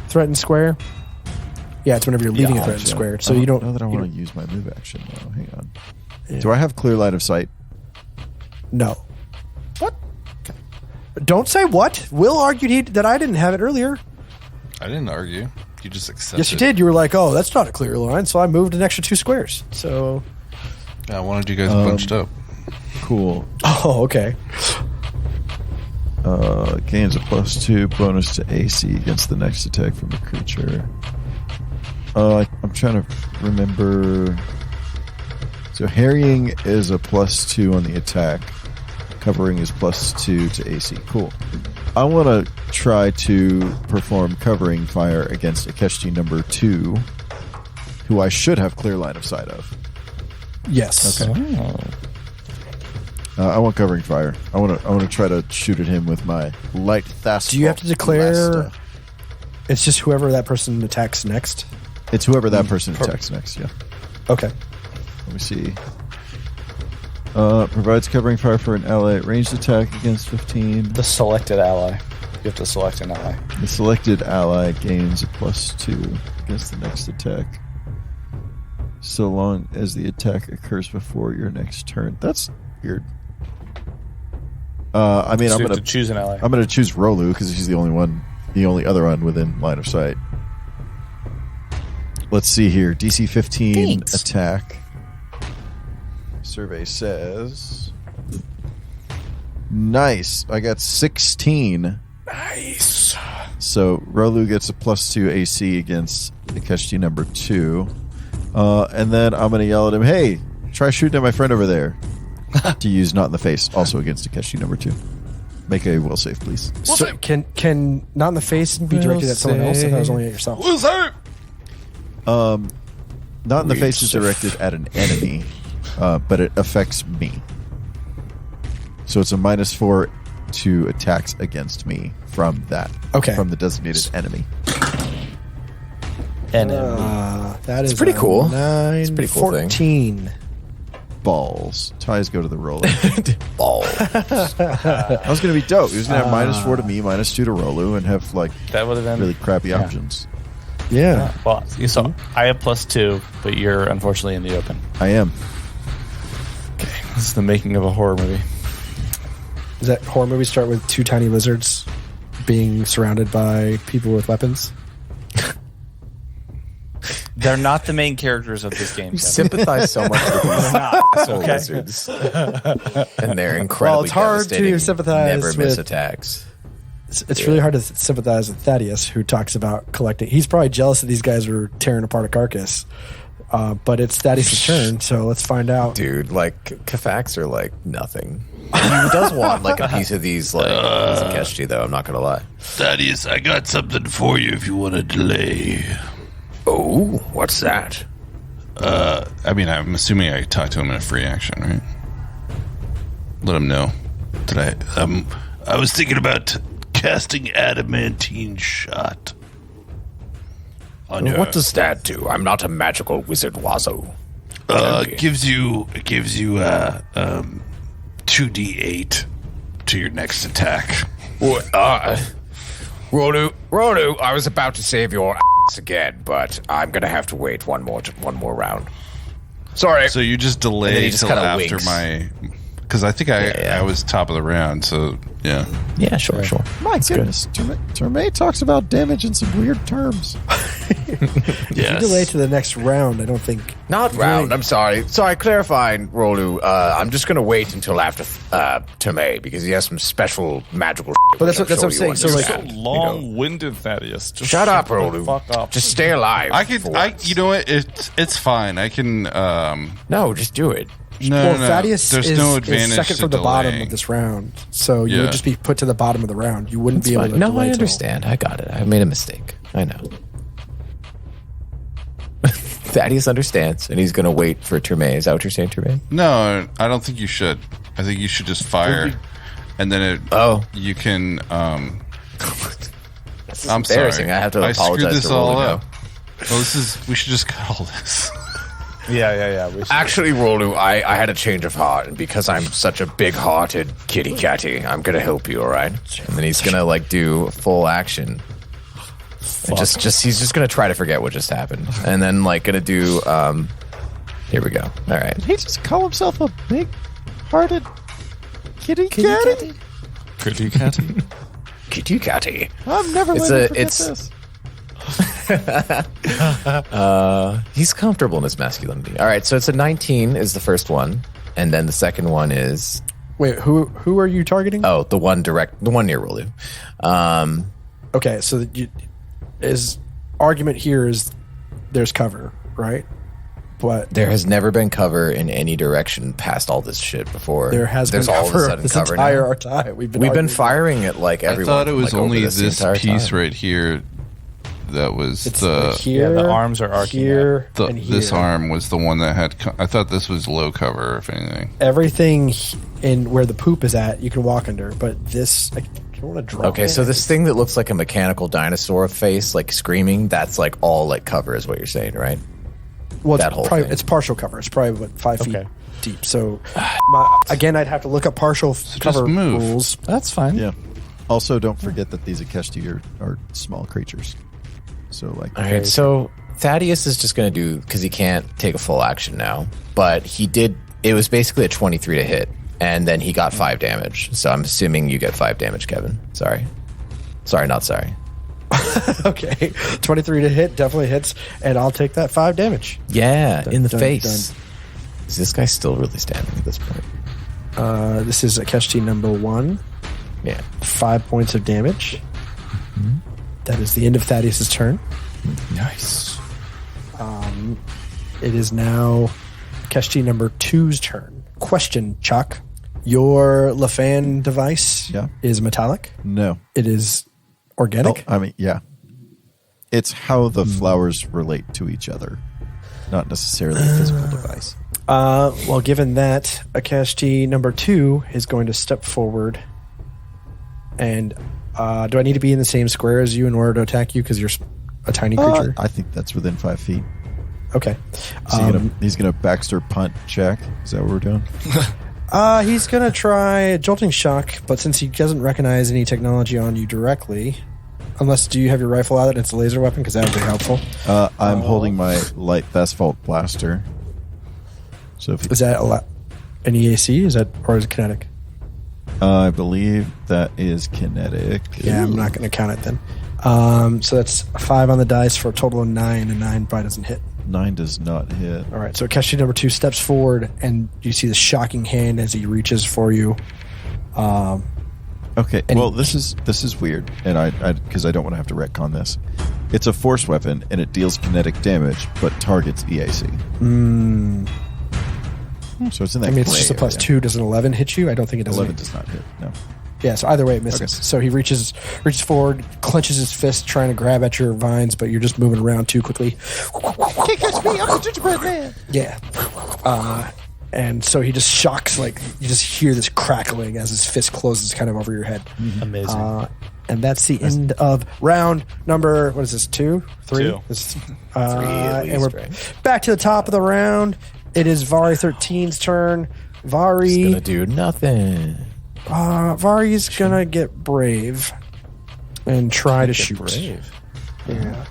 threatened square. Yeah, it's whenever you're leaving a threatened Gotcha. square. So you don't know that I you want don't- to use my move action though. Hang on. Do I have clear line of sight? No. What? Don't say what. Will argued that I didn't have it earlier. I didn't argue. You just accept Yes, it. you did. You were like, "Oh, that's not a clear line," so I moved an extra 2 squares. So, I wanted you guys bunched up. Cool. oh, okay. Gains a +2 bonus to AC against the next attack from a creature. I'm trying to remember. So harrying is a +2 on the attack. Covering is +2 to AC. Cool. I want to try to perform covering fire against Akeshti number 2, who I should have clear line of sight of. Yes. Okay. I want covering fire. I want to try to shoot at him with my light thasp. Do you have to declare? It's just whoever that person attacks next. It's whoever that person attacks next. Yeah. Okay. Let me see. Provides covering fire for an ally ranged attack against 15. The selected ally. You have to select an ally. The selected ally gains a +2 against the next attack, so long as the attack occurs before your next turn. That's weird. I mean, So I'm you have gonna to choose an ally. I'm gonna choose Rolu because he's the only other one within line of sight. Let's see here. DC 15 attack. Survey says nice. I got 16. Nice. So Rolu gets a +2 AC against Akeshti number 2. And then I'm going to yell at him, "Hey, try shooting at my friend over there." To use not in the face, also against Akeshti number 2. Make a will save, please. So can not in the face be directed at someone else if that was only at yourself? Not in the face is directed at an enemy, but it affects me. So it's a -4 to attacks against me from that. Okay. From the designated enemy. That is pretty cool. 9, It's a pretty cool thing. 14. Balls. Ties go to the roller. Ball. That was going to be dope. He was going to have -4 to me, -2 to Rolu, and have like That would have been really crappy options. Yeah. Well, you saw. I have +2, but you're unfortunately in the open. I am. Okay, this is the making of a horror movie. Does that horror movie start with 2 tiny lizards being surrounded by people with weapons? They're not the main characters of this game. You Kevin. sympathize so much with these asshole Okay. lizards. And they're incredibly it's hard to devastating, sympathize never miss with- attacks. It's really hard to sympathize with Thaddeus, who talks about collecting. He's probably jealous that these guys are tearing apart a carcass. But it's Thaddeus' turn, so let's find out. Dude, like, Kafax are like nothing. He does want like a piece of these, like, Zakeshti, though, I'm not going to lie. Thaddeus, I got something for you if you want to delay. Oh, what's that? I mean, I'm assuming I talked to him in a free action, right? Let him know that I was thinking about casting adamantine shot. On your, What does that do? I'm not a magical wizard, Wazo. it gives you 2d8 to your next attack. Rolu, I was about to save your ass again, but I'm gonna have to wait one more round. Sorry. So you just And then delay he just till kinda after winks. my... Because I think I was top of the round, so yeah. Yeah, sure. My goodness. Terme talks about damage in some weird terms. If you delay to the next round, I don't think... Not round, I'm sorry. Sorry, clarifying, Rolu. I'm just gonna wait until after Tomei, because he has some special magical But that's what I'm saying. So, like, Long-winded, Thaddeus. Just Shut up, shut the Rolu. Fuck up. Just stay alive. You know what? It's fine. I can, No, just do it. no. Thaddeus There's is, no is advantage second to from the bottom delaying. of this round, so you Yeah. would just be put to the bottom of the round. You wouldn't be able to No, delay I till- understand. I got it. I made a mistake. I know. Thaddeus understands, and he's going to wait for Terme. Is that what you're saying, Terme? No, I don't think you should. I think you should just fire, and then you can. I'm embarrassing. sorry. I have to I screwed apologize this to all Rolu up. Well, we should just cut all this. Yeah. We should. Actually, Rolu, I had a change of heart, and because I'm such a big-hearted kitty catty, I'm gonna help you, all right? And then he's going to like do full action. And he's just going to try to forget what just happened. And then like going to do here we go. All right. Did he just call himself a big-hearted kitty catty? Kitty catty. Kitty catty. I'm never It's letting a- him forget it's- this. He's comfortable in his masculinity. All right, so it's a 19 is the first one, and then the second one is... Wait, who are you targeting? Oh, the one near Rulu. Okay, so his argument here is there's cover, right? But there has never been cover in any direction past all this shit before. There's been all cover of a sudden this cover entire now. time. We've been firing at like everyone. I thought it was like, only this piece time. right here that was It's the... here, the arms are arcing here, and here. This arm was the one that had... I thought this was low cover, if anything. Everything in where the poop is at, you can walk under, but this... I don't want to draw. Okay, so this thing that looks like a mechanical dinosaur face, like screaming, that's like all like cover is what you're saying, right? Well, that whole thing. It's partial cover. It's probably about 5 feet Okay. deep. So, again, I'd have to look up partial cover move. rules. That's fine. Yeah. Also, don't forget that these Akeshti are small creatures. So, like, All right, so Thaddeus is just going to do, because he can't take a full action now, but he did, it was basically a 23 to hit, and then he got 5 damage. So I'm assuming you get 5 damage, Kevin. Sorry, not sorry. Okay, 23 to hit definitely hits, and I'll take that 5 damage. Yeah, in the dun, face. Is this guy still really standing at this point? This is Akeshti number 1. Yeah. 5 points of damage. That is the end of Thaddeus' turn. Nice. It is now Akeshti number 2's turn. Question, Chuck. Your Lafan device is metallic? no. It is organic? I mean, yeah. It's how the flowers relate to each other, not necessarily a physical device. Well, given that, Akeshti number 2 is going to step forward. And do I need to be in the same square as you in order to attack you because you're a tiny creature? I think that's within 5 feet. Okay. He's gonna Baxter punt check. Is that what we're doing? He's going to try a jolting shock, but since he doesn't recognize any technology on you directly, unless do you have your rifle out and it's a laser weapon, because that would be helpful. I'm holding my light asphalt blaster. So if Is that an EAC? Is that, or is it kinetic? I believe that is kinetic. Yeah, I'm not going to count it then. So that's 5 on the dice for a total of 9, and 9 probably doesn't hit. 9 does not hit. All right, so Akeshti number 2 steps forward, and you see the shocking hand as he reaches for you. Okay, well, this is weird, and I because I don't want to have to retcon this. It's a force weapon, and it deals kinetic damage, but targets EAC. So it's in that. I mean, it's just a plus 2. Does an 11 hit you? I don't think it does. 11 does not hit. No. Yeah, so either way it misses. Okay. So he reaches forward, clenches his fist, trying to grab at your vines, but you're just moving around too quickly. Can't catch me! I'm a gingerbread man. Yeah. And so he just shocks, like, you just hear this crackling as his fist closes kind of over your head. Amazing. And that's the end of round number, what is this, 2? 3? 2. This, 3 at least, and we're right? back to the top of the round. It is Vari 13's turn. Vari... He's gonna do nothing. Vari's gonna get brave and try to shoot. Brave. Yeah.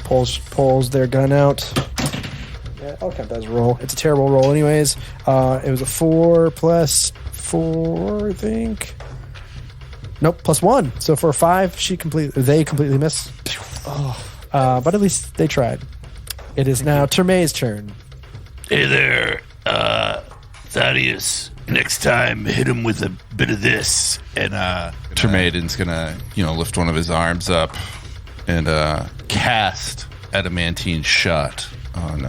Pulls their gun out. Yeah, I'll count that as a roll. It's a terrible roll anyways. It was a 4 plus 4, I think. Nope, plus 1. So for a 5, they completely miss. But at least they tried. It is now Termay's turn. Hey there, Thaddeus. Next time, hit him with a bit of this. And Termaiden's gonna, lift one of his arms up and cast adamantine shot on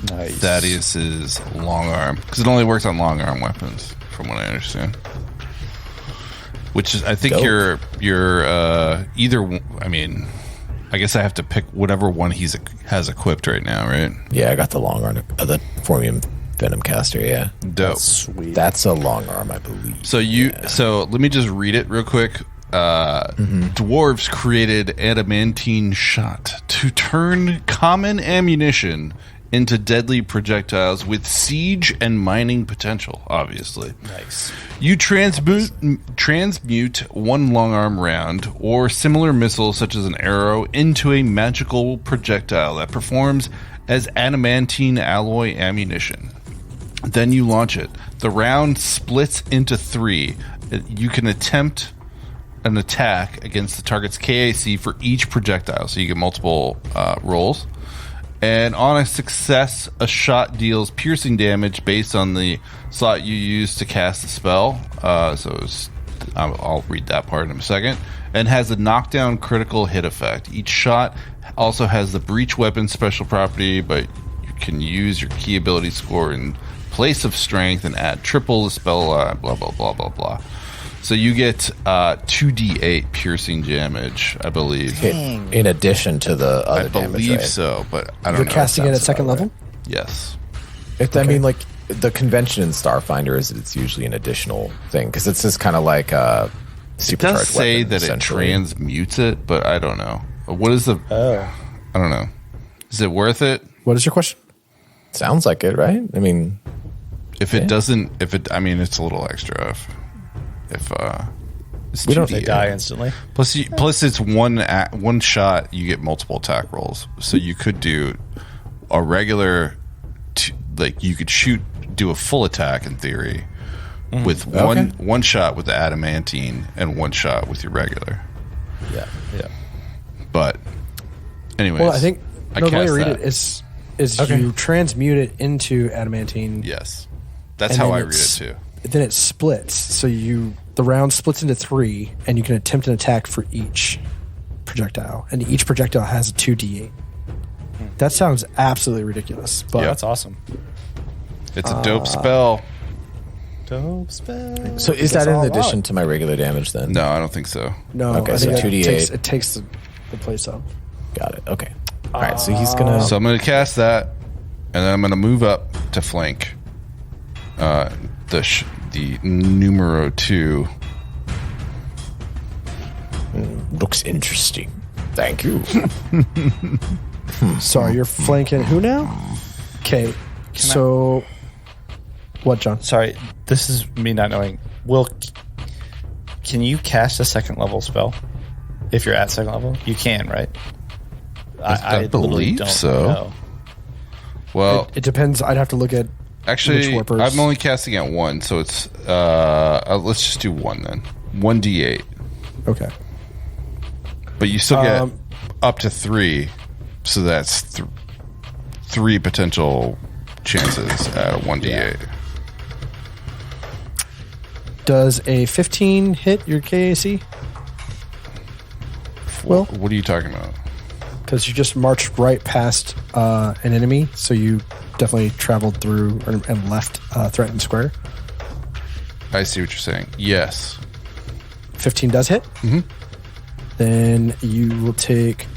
Nice. Thaddeus's long arm, because it only works on long arm weapons, from what I understand. Which is, I think Dope. you're either. I mean, I guess I have to pick whatever one has equipped right now, right? Yeah, I got the long arm, the Formium Venom Caster. Yeah, Dope. Sweet. that's a long arm, I believe. So so let me just read it real quick. Dwarves created adamantine shot to turn common ammunition into deadly projectiles with siege and mining potential, obviously. Nice. You transmute one long arm round or similar missile such as an arrow into a magical projectile that performs as adamantine alloy ammunition. Then you launch it. The round splits into 3. You can attempt an attack against the target's KAC for each projectile. So you get multiple rolls. And on a success, a shot deals piercing damage based on the slot you use to cast the spell. I'll read that part in a second. And has a knockdown critical hit effect. Each shot also has the breach weapon special property, but you can use your key ability score in place of strength and add triple the spell, blah, blah, blah, blah, blah. So you get 2d8 piercing damage, I believe. In addition to the other damage, I believe right? so, but I don't know. You're casting it at second level? Yes. I mean, like, the convention in Starfinder is it's usually an additional thing, because it's just kind of like a It supercharged does say weapon, that it essentially. transmutes it, but I don't know. What is the... I don't know. Is it worth it? What is your question? Sounds like it, right? I mean... If it doesn't... I mean, it's a little extra if it's We don't 2d8. die instantly. Plus it's one shot, you get multiple attack rolls. So you could do a regular... you could do a full attack in theory with one shot with the adamantine and one shot with your regular. Yeah. But anyways, Well, I think the way cast to read that. it is you transmute it into adamantine. Yes, that's and how then I read it too. Then it splits. So the round splits into 3, and you can attempt an attack for each projectile, and each projectile has a 2d8. That sounds absolutely ridiculous, but Yeah. That's awesome. It's a dope spell. Dope spell. So is that in addition to my regular damage, then? No, I don't think so. no. Okay, I so think 2d8. it takes the place up. Got it. Okay. All right, so he's going to... So I'm going to cast that, and then I'm going to move up to flank the numero 2. Looks interesting. Thank you. Sorry, you're flanking who now? Okay, so what, John? Sorry, this is me not knowing. Will, can you cast a second level spell if you're at second level? You can, right? I literally believe don't so. know. Well, It depends. I'd have to look at actually, which warpers. I'm only casting at 1, so it's let's just do 1 then. 1d8. Okay. But you still get up to 3, so that's 3 potential chances at a 1d8. Does a 15 hit your KAC? Well, What are you talking about? because you just marched right past an enemy, so you definitely traveled through and left threatened square. I see what you're saying. Yes. 15 does hit. Mm-hmm. Then you will take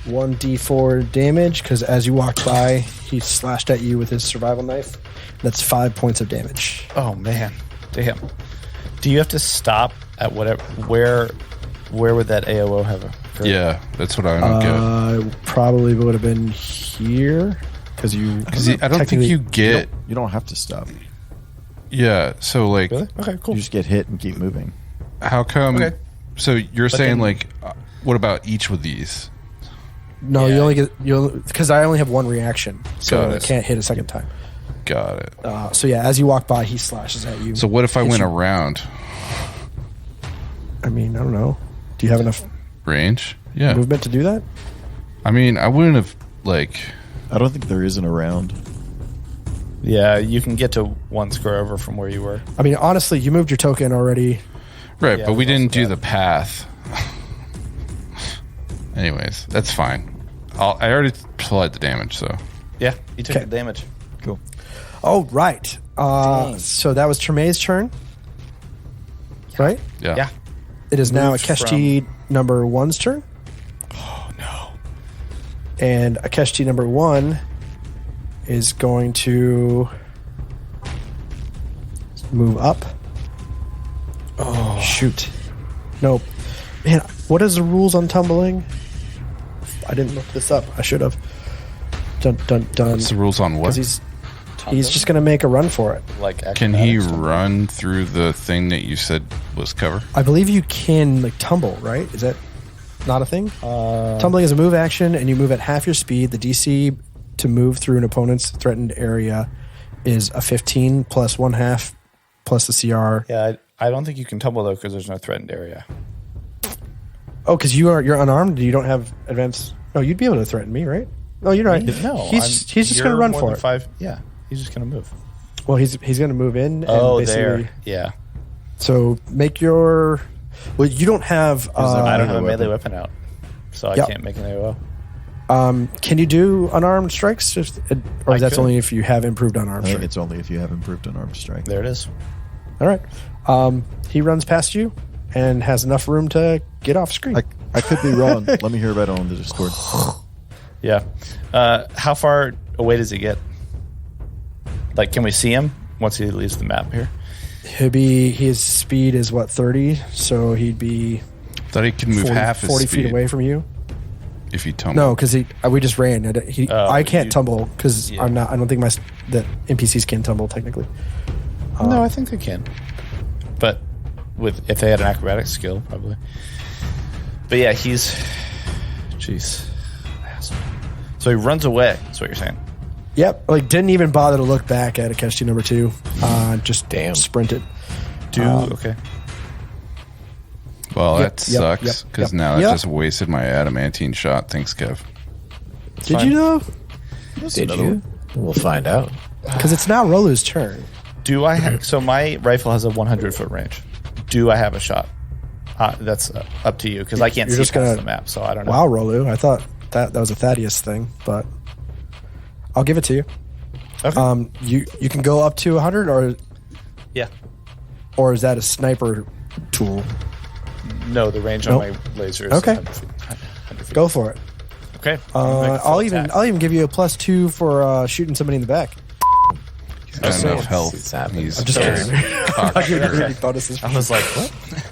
1d4 damage, because as you walked by, he slashed at you with his survival knife. That's 5 points of damage. Oh man, damn. Do you have to stop at whatever? Where would that AOO have occurred? Yeah, that's what I don't get. Probably would have been here, because you. Because I don't think you get... You don't have to stop. Yeah, so like... Really? Okay, cool. You just get hit and keep moving. How come... Okay. So you're saying then- like... what about each of these? No, you only get because I only have one reaction, so Got I it. can't hit a second time. Got it. So yeah, as you walk by, he slashes at you. So what if I Hits went you. around I mean, I don't know. Do you have enough range? Yeah. movement to do that? I mean, I wouldn't have like... I don't think there is an around. Yeah, you can get to one square over from where you were. I mean, honestly, you moved your token already. Right, Yeah, but we close didn't to do that. the path. Anyways, that's fine. I already applied the damage, so... Yeah, you took Okay. the damage. Cool. Oh, right. So that was Tremaine's turn, right? Yeah. It is now Moved Akeshti number 1's turn. Oh no. And Akeshti number 1 is going to move up. Oh, shoot. Nope. Man, what is the rules on tumbling? I didn't look this up. I should have. Dun, dun, dun. What's the rules on what? Because he's just going to make a run for it. Like Can he acrobatics. run through the thing that you said was cover? I believe you can like tumble, right? Is that not a thing? Tumbling is a move action, and you move at half your speed. The DC to move through an opponent's threatened area is a 15 plus 1/2 plus the CR. Yeah, I don't think you can tumble though because there's no threatened area. Oh, because you're unarmed. You don't have advance. No, you'd be able to threaten me, right? No, you're right. No, he's just going to run for it. 5. Yeah, he's just going to move. Well, he's going to move in. And basically, there. Yeah. So make your. Well, you don't have. I don't have a melee weapon out, so I can't make an AOO. Can you do unarmed strikes? Or that's only if you have improved unarmed I think strike? it's only if you have improved unarmed strike. There it is. All right. He runs past you and has enough room to get off screen. I could be wrong. Let me hear about it on the Discord. Yeah. How far away does he get? Like, can we see him once he leaves the map here? His speed is 30, so he'd be Thought he could move 40 feet away from you. if he tumbled. No, because we just ran. I can't tumble because yeah. I'm not. I don't think that NPCs can tumble technically. No, I think they can. But if they had an acrobatic skill, probably. But yeah, he's. Jeez. Asshole. So he runs away. That's what you're saying. Yep. Didn't even bother to look back at Akechi number 2. Just sprinted. Okay. Well, that sucks because now I just wasted my adamantine shot. Thanks, Kev. Did you know? Did you? We'll find out. Because it's now Rolu's turn. Do I have? So my rifle has a 100-foot range. Do I have a shot? That's up to you because I can't see past the map, so I don't know. Wow, Rolu. I thought that was a Thaddeus thing, but I'll give it to you. Okay. You can go up to 100, or is that a sniper tool? No, the range on my laser is 100 feet. Go for it. Okay. I'll even give you a +2 for shooting somebody in the back. He's got enough health. He's I'm just kidding. I'll give you any bonuses. I was like, what?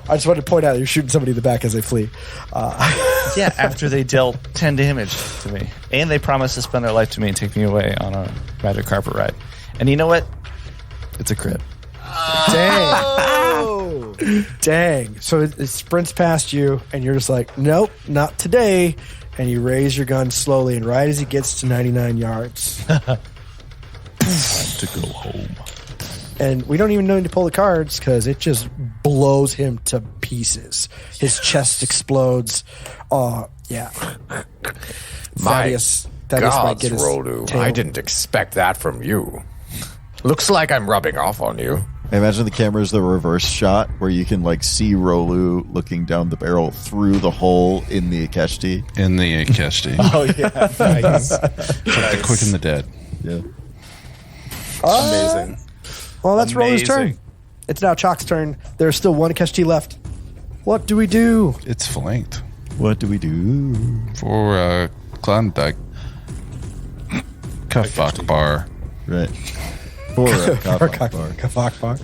I just wanted to point out you're shooting somebody in the back as they flee. Yeah, after they dealt 10 damage to me. And they promised to spend their life to me and take me away on a magic carpet ride. And you know what? It's a crit. Dang. So it sprints past you, and you're just like, nope, not today. And you raise your gun slowly, and right as he gets to 99 yards. To go home. And we don't even need to pull the cards because it just blows him to pieces. His chest explodes. Yeah. Thaddeus might get his Rolu, tail. I didn't expect that from you. Looks like I'm rubbing off on you. I imagine the camera is the reverse shot where you can see Rolu looking down the barrel through the hole in the Akeshti. Oh, yeah. Nice. The quick and the dead. Yeah. Amazing. Well, that's Rolu's turn. It's now Chalk's turn. There's still one Akeshti left. What do we do? It's flanked. What do we do? For Klondike. Kafak bar. Right. For a Kafak bar. Kafak bar.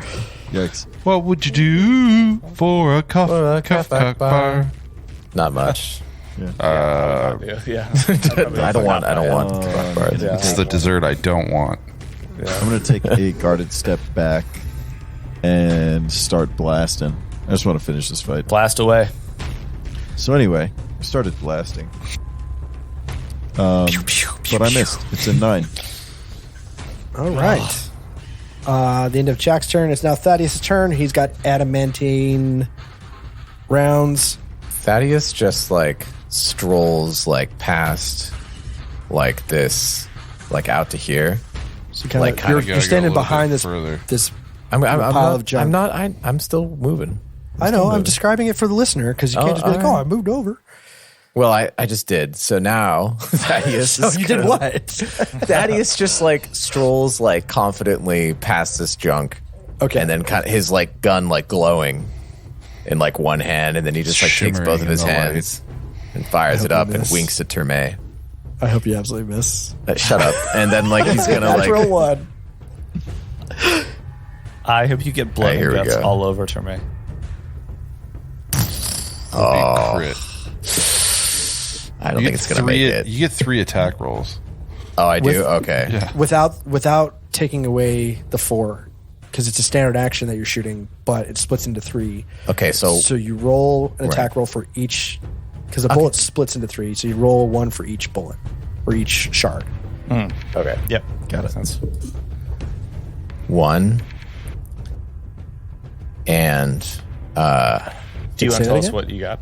Yikes. What would you do for a Kafak bar? Not much. Yeah. I don't want Kafak bars. It's the dessert I don't want. I'm going to take a guarded step back and start blasting. I just want to finish this fight. Blast away. So anyway, I started blasting. But I missed. It's a 9. All right. The end of Jack's turn. It's now Thaddeus' turn. He's got adamantine rounds. Thaddeus just strolls past this, out to here. So you're standing behind this pile of junk. I'm still moving. I know. I'm describing it for the listener because you can't just be like, I moved over. Well, I just did. So now Thaddeus So you did what? Thaddeus just strolls confidently past this junk. Okay. And then his gun glowing in one hand, and then he just takes both of his hands and fires it up and winks at Terme. I hope you absolutely miss. Shut up. And then he's gonna Natural one. I hope you get blood and guts all over Terme. Oh, crit. I don't think it's gonna make it. You get 3 attack rolls. Oh, I do? Okay. Yeah. Without taking away the 4, because it's a standard action that you're shooting, but it splits into 3. Okay, so you roll an attack roll for each, because a bullet splits into 3, so you roll 1 for each bullet or each shard. Okay. Yep. Got it. Sense. 1 and Do you want to Say tell that us again? what you got?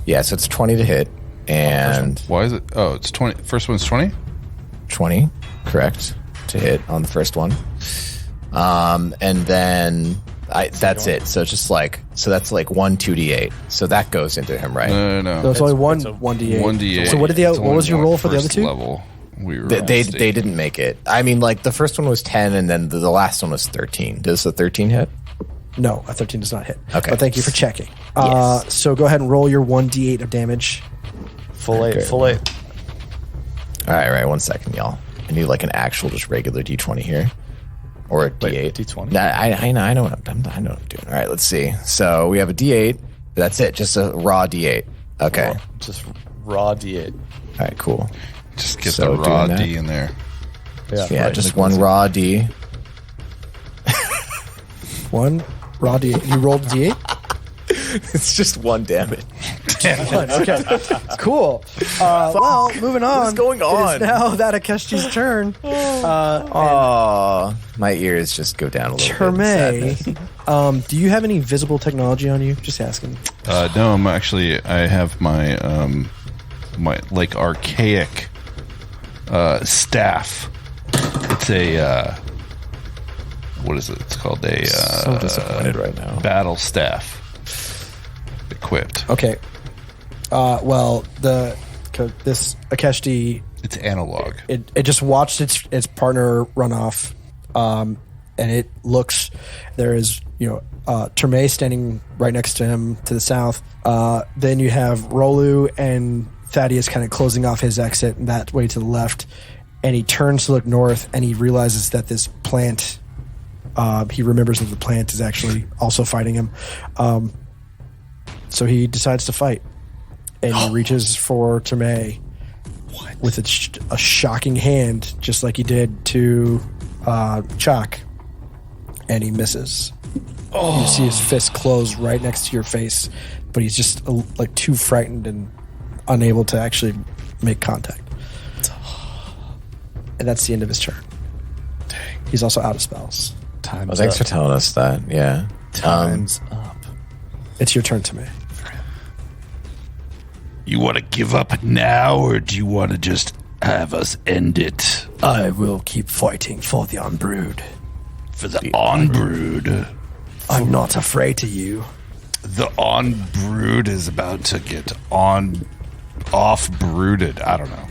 Yeah, so it's 20 to hit and Why is it? Oh, it's 20. First one's 20? 20, correct, to hit on the first one. And then that's it. So it's just that's like 1 2d8. So that goes into him, right? No. So it's only one it's a 1d8. 1d8. So what was your roll for the other two? Level. We were They didn't make it. I mean, like the first one was 10 and then the last one was 13. Does the 13 hit? No, a 13 does not hit. Okay. But thank you for checking. Yes. So go ahead and roll your 1d8 of damage. Full 8. All right, 1 second, y'all. I need like an actual just regular d20 here. Or a d8. D20? Nah, I know what I'm doing. All right, let's see. So we have a d8. That's it, just a raw d8. Okay. Just raw D8. All right, cool. Just get So the raw doing that? D in there. Yeah, just one raw d. One raw d8. You rolled a d8? It's just 1 damage. Okay. Cool. Well, moving on. What's going on? It is now that Akeshti's turn. Oh, my ears just go down a little bit. Terme, do you have any visible technology on you? Just asking. No, I have my my like archaic staff. It's a what is it? It's called a So disappointed right now. battle staff. Equipped. Okay. Well, this Akeshti, It's analog. it just watched its partner run off, and it looks. There is Terme standing right next to him to the south. Then you have Rolu and Thaddeus kind of closing off his exit that way to the left, and he turns to look north, and he realizes that this plant. He remembers that the plant is actually also fighting him. So he decides to fight, and he reaches for Terme with a shocking hand, just like he did to Chalk, and he misses. You see his fist close right next to your face, but he's just like too frightened and unable to actually make contact. And that's the end of his turn. Dang. He's also out of spells. Well, thanks for telling us that. Yeah. Time's up. It's your turn, Terme. You want to give up now, or do you want to just have us end it? I will keep fighting for the Unbrood. For the On-Brood. I'm not afraid of you. The On-Brood is about to get off-brooded. I don't know.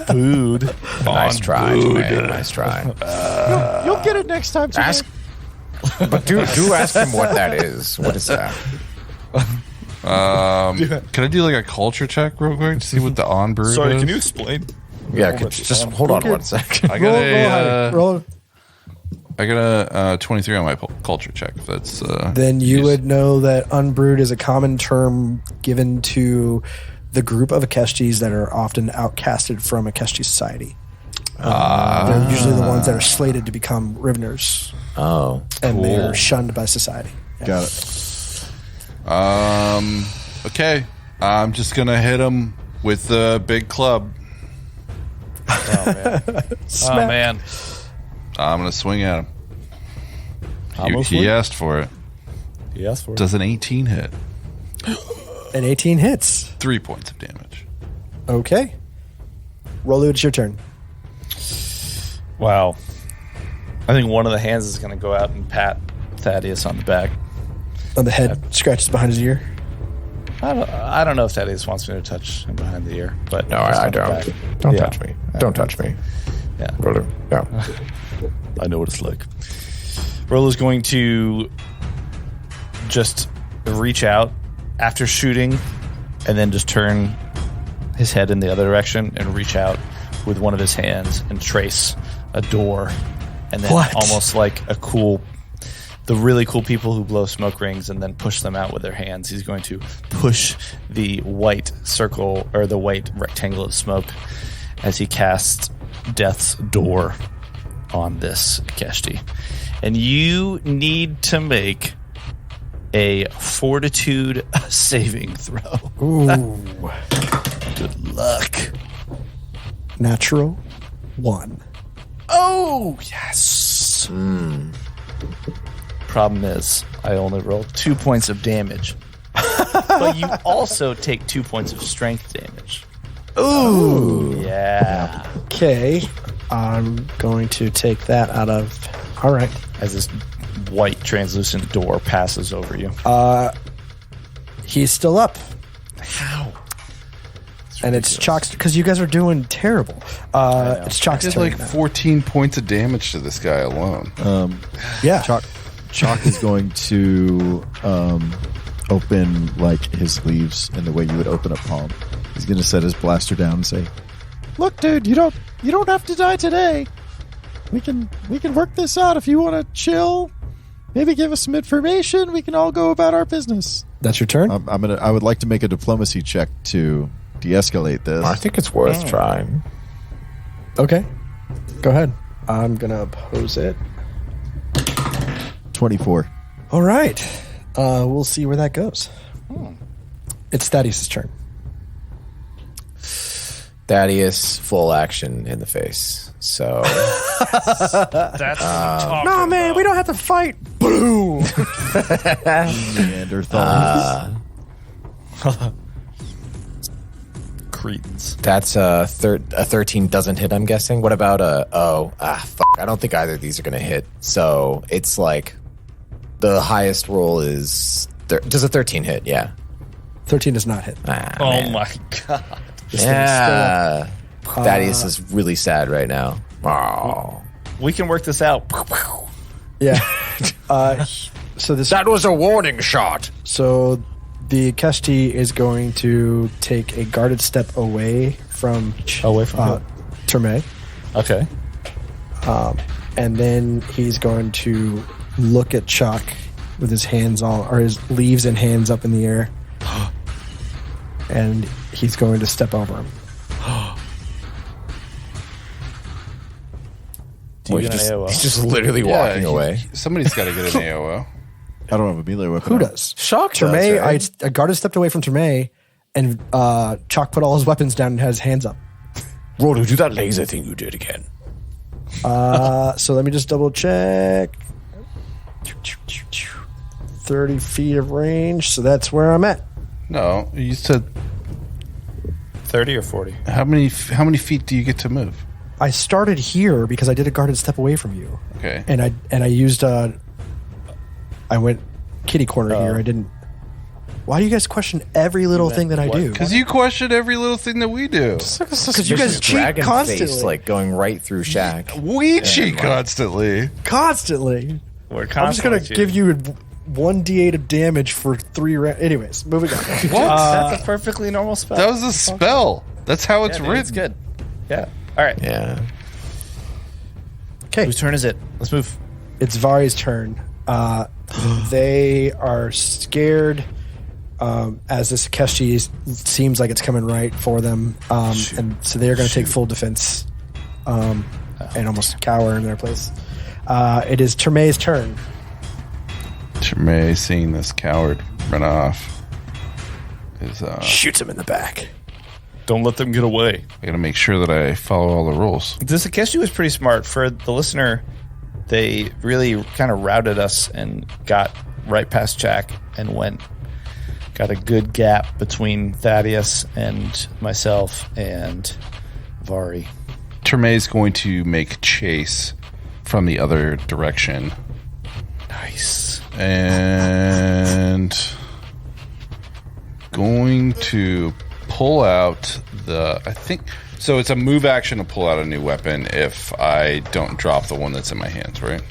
Food. Nice try, Terme. Nice try. You'll get it next time. Ask, but do ask him what that is. What is that? Can I do like a culture check real quick to see what the On-Brood is? Sorry, can you explain? Yeah, just hold on 1 second. I got Roll. I got a 23 on my culture check. If that's Then you used. would know that Unbrood is a common term given to the group of Akeshtis that are often outcasted from Akeshti society. They're usually the ones that are slated to become Riveners, Oh, and they are shunned by society. Yeah. Got it. Okay. I'm just gonna hit him with the big club. Oh, man. I'm gonna swing at him. Almost He win. asked for it. He asked for it. Does an 18 hit? An 18 hits. 3 points of damage. Okay. Rolu, it's your turn. Wow. I think one of the hands is going to go out and pat Thaddeus on the back. On the head, scratches behind his ear. I don't know if Thaddeus wants me to touch him behind the ear, but no, just I on the don't. back. Don't Yeah. touch me. Don't touch me. Yeah. Brother. No. I know what it's like. Rolo's going to just reach out after shooting and then just turn his head in the other direction and reach out with one of his hands and trace a door. And then almost like the really cool people who blow smoke rings and then push them out with their hands. He's going to push the white circle or the white rectangle of smoke as he casts Death's Door on this Akeshti. And you need to make a fortitude saving throw. Ooh. Good luck. Natural 1. Oh, yes. Problem is, I only rolled 2 points of damage. But you also take 2 points of strength damage. Ooh. Yeah. Okay. I'm going to take that out of... All right. As this white translucent door passes over you. He's still up. How? And it's Chalk's... Because you guys are doing terrible. It's Chalk's did turn like now. 14 points of damage to this guy alone. Yeah. Chalk is going to open like his sleeves in the way you would open a palm. He's going to set his blaster down and say, "Look, dude, you don't have to die today. We can work this out if you want to chill. Maybe give us some information. We can all go about our business." That's your turn? I would like to make a diplomacy check to de-escalate this. I think it's worth trying. Okay. Go ahead. I'm going to oppose it. 24. All right. We'll see where that goes. It's Thaddeus' turn. Thaddeus, full action in the face. So That's No, man, we don't have to fight. Boom. Neanderthals. Cretans. that's a 13 doesn't hit, I'm guessing. What about fuck. I don't think either of these are going to hit. So it's like the highest roll is... does a 13 hit? Yeah. 13 does not hit. Oh Man. my god. This thing is still up. Yeah. Thaddeus is really sad right now. Oh. We can work this out. Yeah. So this... That was a warning shot. So the Keshti is going to take a guarded step away from Terme, Okay. and then he's going to look at Chalk with his hands all, or his leaves and hands up in the air, and he's going to step over him. Do you He's get an AOO? just literally walking away. Somebody's got to get an AOO. I don't have a melee weapon. Who does? Chalk Terme, does, right? I guarded stepped away from Terme, and Chalk put all his weapons down and has hands up. Roll, do that laser thing you did again. So let me just double check. 30 feet of range, so that's where I'm at. No, you said 30 or 40? how many feet do you get to move? I started here because I did a guarded step away from you, Okay. and I used I went kitty corner here. I didn't. Why do you guys question every little thing that I do? Because you question every little thing that we do. Because you guys cheat Dragon constantly. face, like going right through Shaq. We cheat constantly. Constantly. We're I'm just gonna give you 1d8 of damage for 3 rounds. Anyways, moving on. What? That's a perfectly normal spell. That was a spell. That's how it's Yeah, dude, written. it's good. Yeah. All right. Yeah. Okay, Whose turn is it? Let's move. it's Vari's turn. They are scared as this Keshti seems like it's coming right for them, and so they're going to take full defense and almost cower in their place. It is Terme's turn. Terme, seeing this coward run off, is Shoots him in the back. Don't let them get away. I got to make sure that I follow all the rules. This Akeshi was pretty smart. For the listener, they really kind of routed us and got right past Jack and got a good gap between Thaddeus and myself and Vari. Terme is going to make chase from the other direction. Nice. And going to pull out so it's a move action to pull out a new weapon if I don't drop the one that's in my hands, right?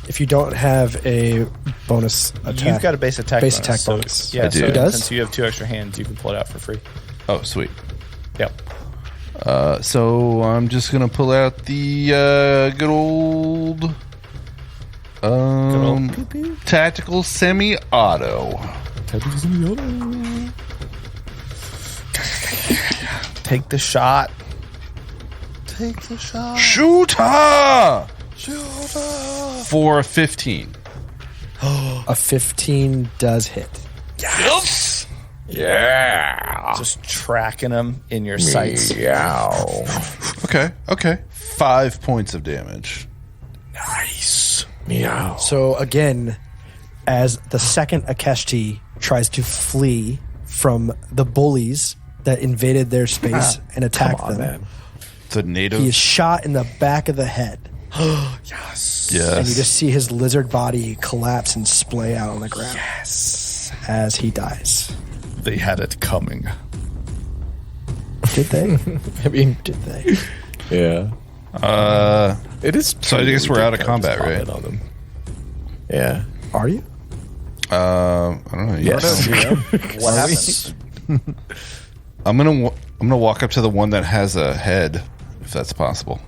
If you don't have a bonus attack, You've got a base attack Base bonus. attack so- bonus. Yeah, I do. so It does? since you have 2 extra hands, you can pull it out for free. Oh, sweet. Yep. So I'm just gonna pull out the good old tactical semi-auto. Take the shot. Take the shot. Shoot her! For 15. a 15 does hit. Yes! Yeah. Just tracking them in your sights. Meow. Okay. 5 points of damage. Nice. Meow. So again, as the second Akeshti tries to flee from the bullies that invaded their space and attacked them. Man. The native. He is shot in the back of the head. Yes. And you just see his lizard body collapse and splay out on the ground. Yes. As he dies. They had it coming. Did they? I mean, did they? Yeah. It is. So I guess we're out of combat, right? On them. Yeah. Are you? I don't know. Yes. What happened? I'm gonna walk up to the one that has a head, if that's possible.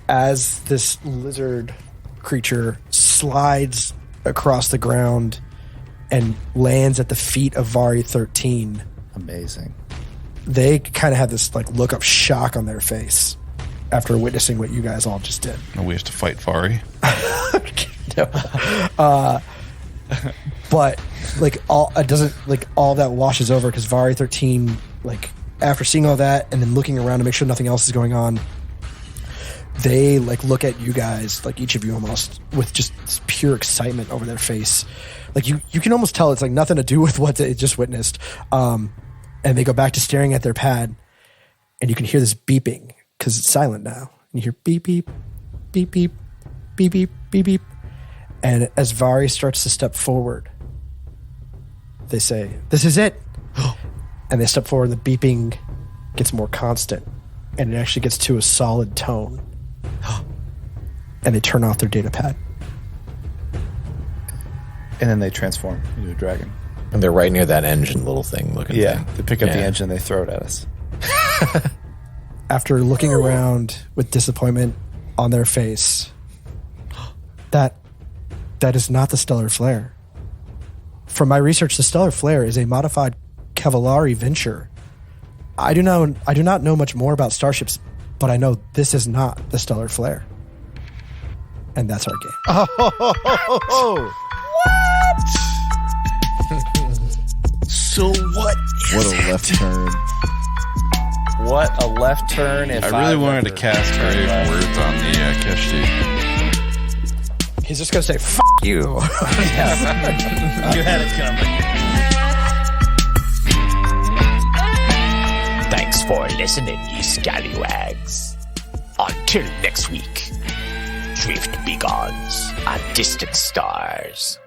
As this lizard creature slides across the ground and lands at the feet of Vari 13. Amazing. They kind of have this like look of shock on their face after witnessing what you guys all just did. And we have to fight Vari. But like all it doesn't like all that washes over because Vari 13 like after seeing all that and then looking around to make sure nothing else is going on, they like look at you guys, like each of you almost, with just pure excitement over their face. Like you can almost tell it's like nothing to do with what they just witnessed. And they go back to staring at their pad, and you can hear this beeping because it's silent now. And you hear beep beep, beep beep, beep beep, beep beep. And as Vari starts to step forward, they say, "This is it." And they step forward, the beeping gets more constant, and it actually gets to a solid tone. And they turn off their data pad. And then they transform into a dragon. And they're right near that engine little thing looking Yeah, thing. they pick up the engine and they throw it at us. After looking around with disappointment on their face, that is not the Stellar Flare. From my research, the Stellar Flare is a modified Cavallari venture. I do not know much more about starships, but I know this is not the Stellar Flare. And that's our game. Oh, So what? what a left turn. What a left turn. I really wanted to cast grave words on the cache sheet. He's just going to say, "F*** you." You had it coming. Thanks for listening, ye scallywags. Until next week, drift beacons and distant stars.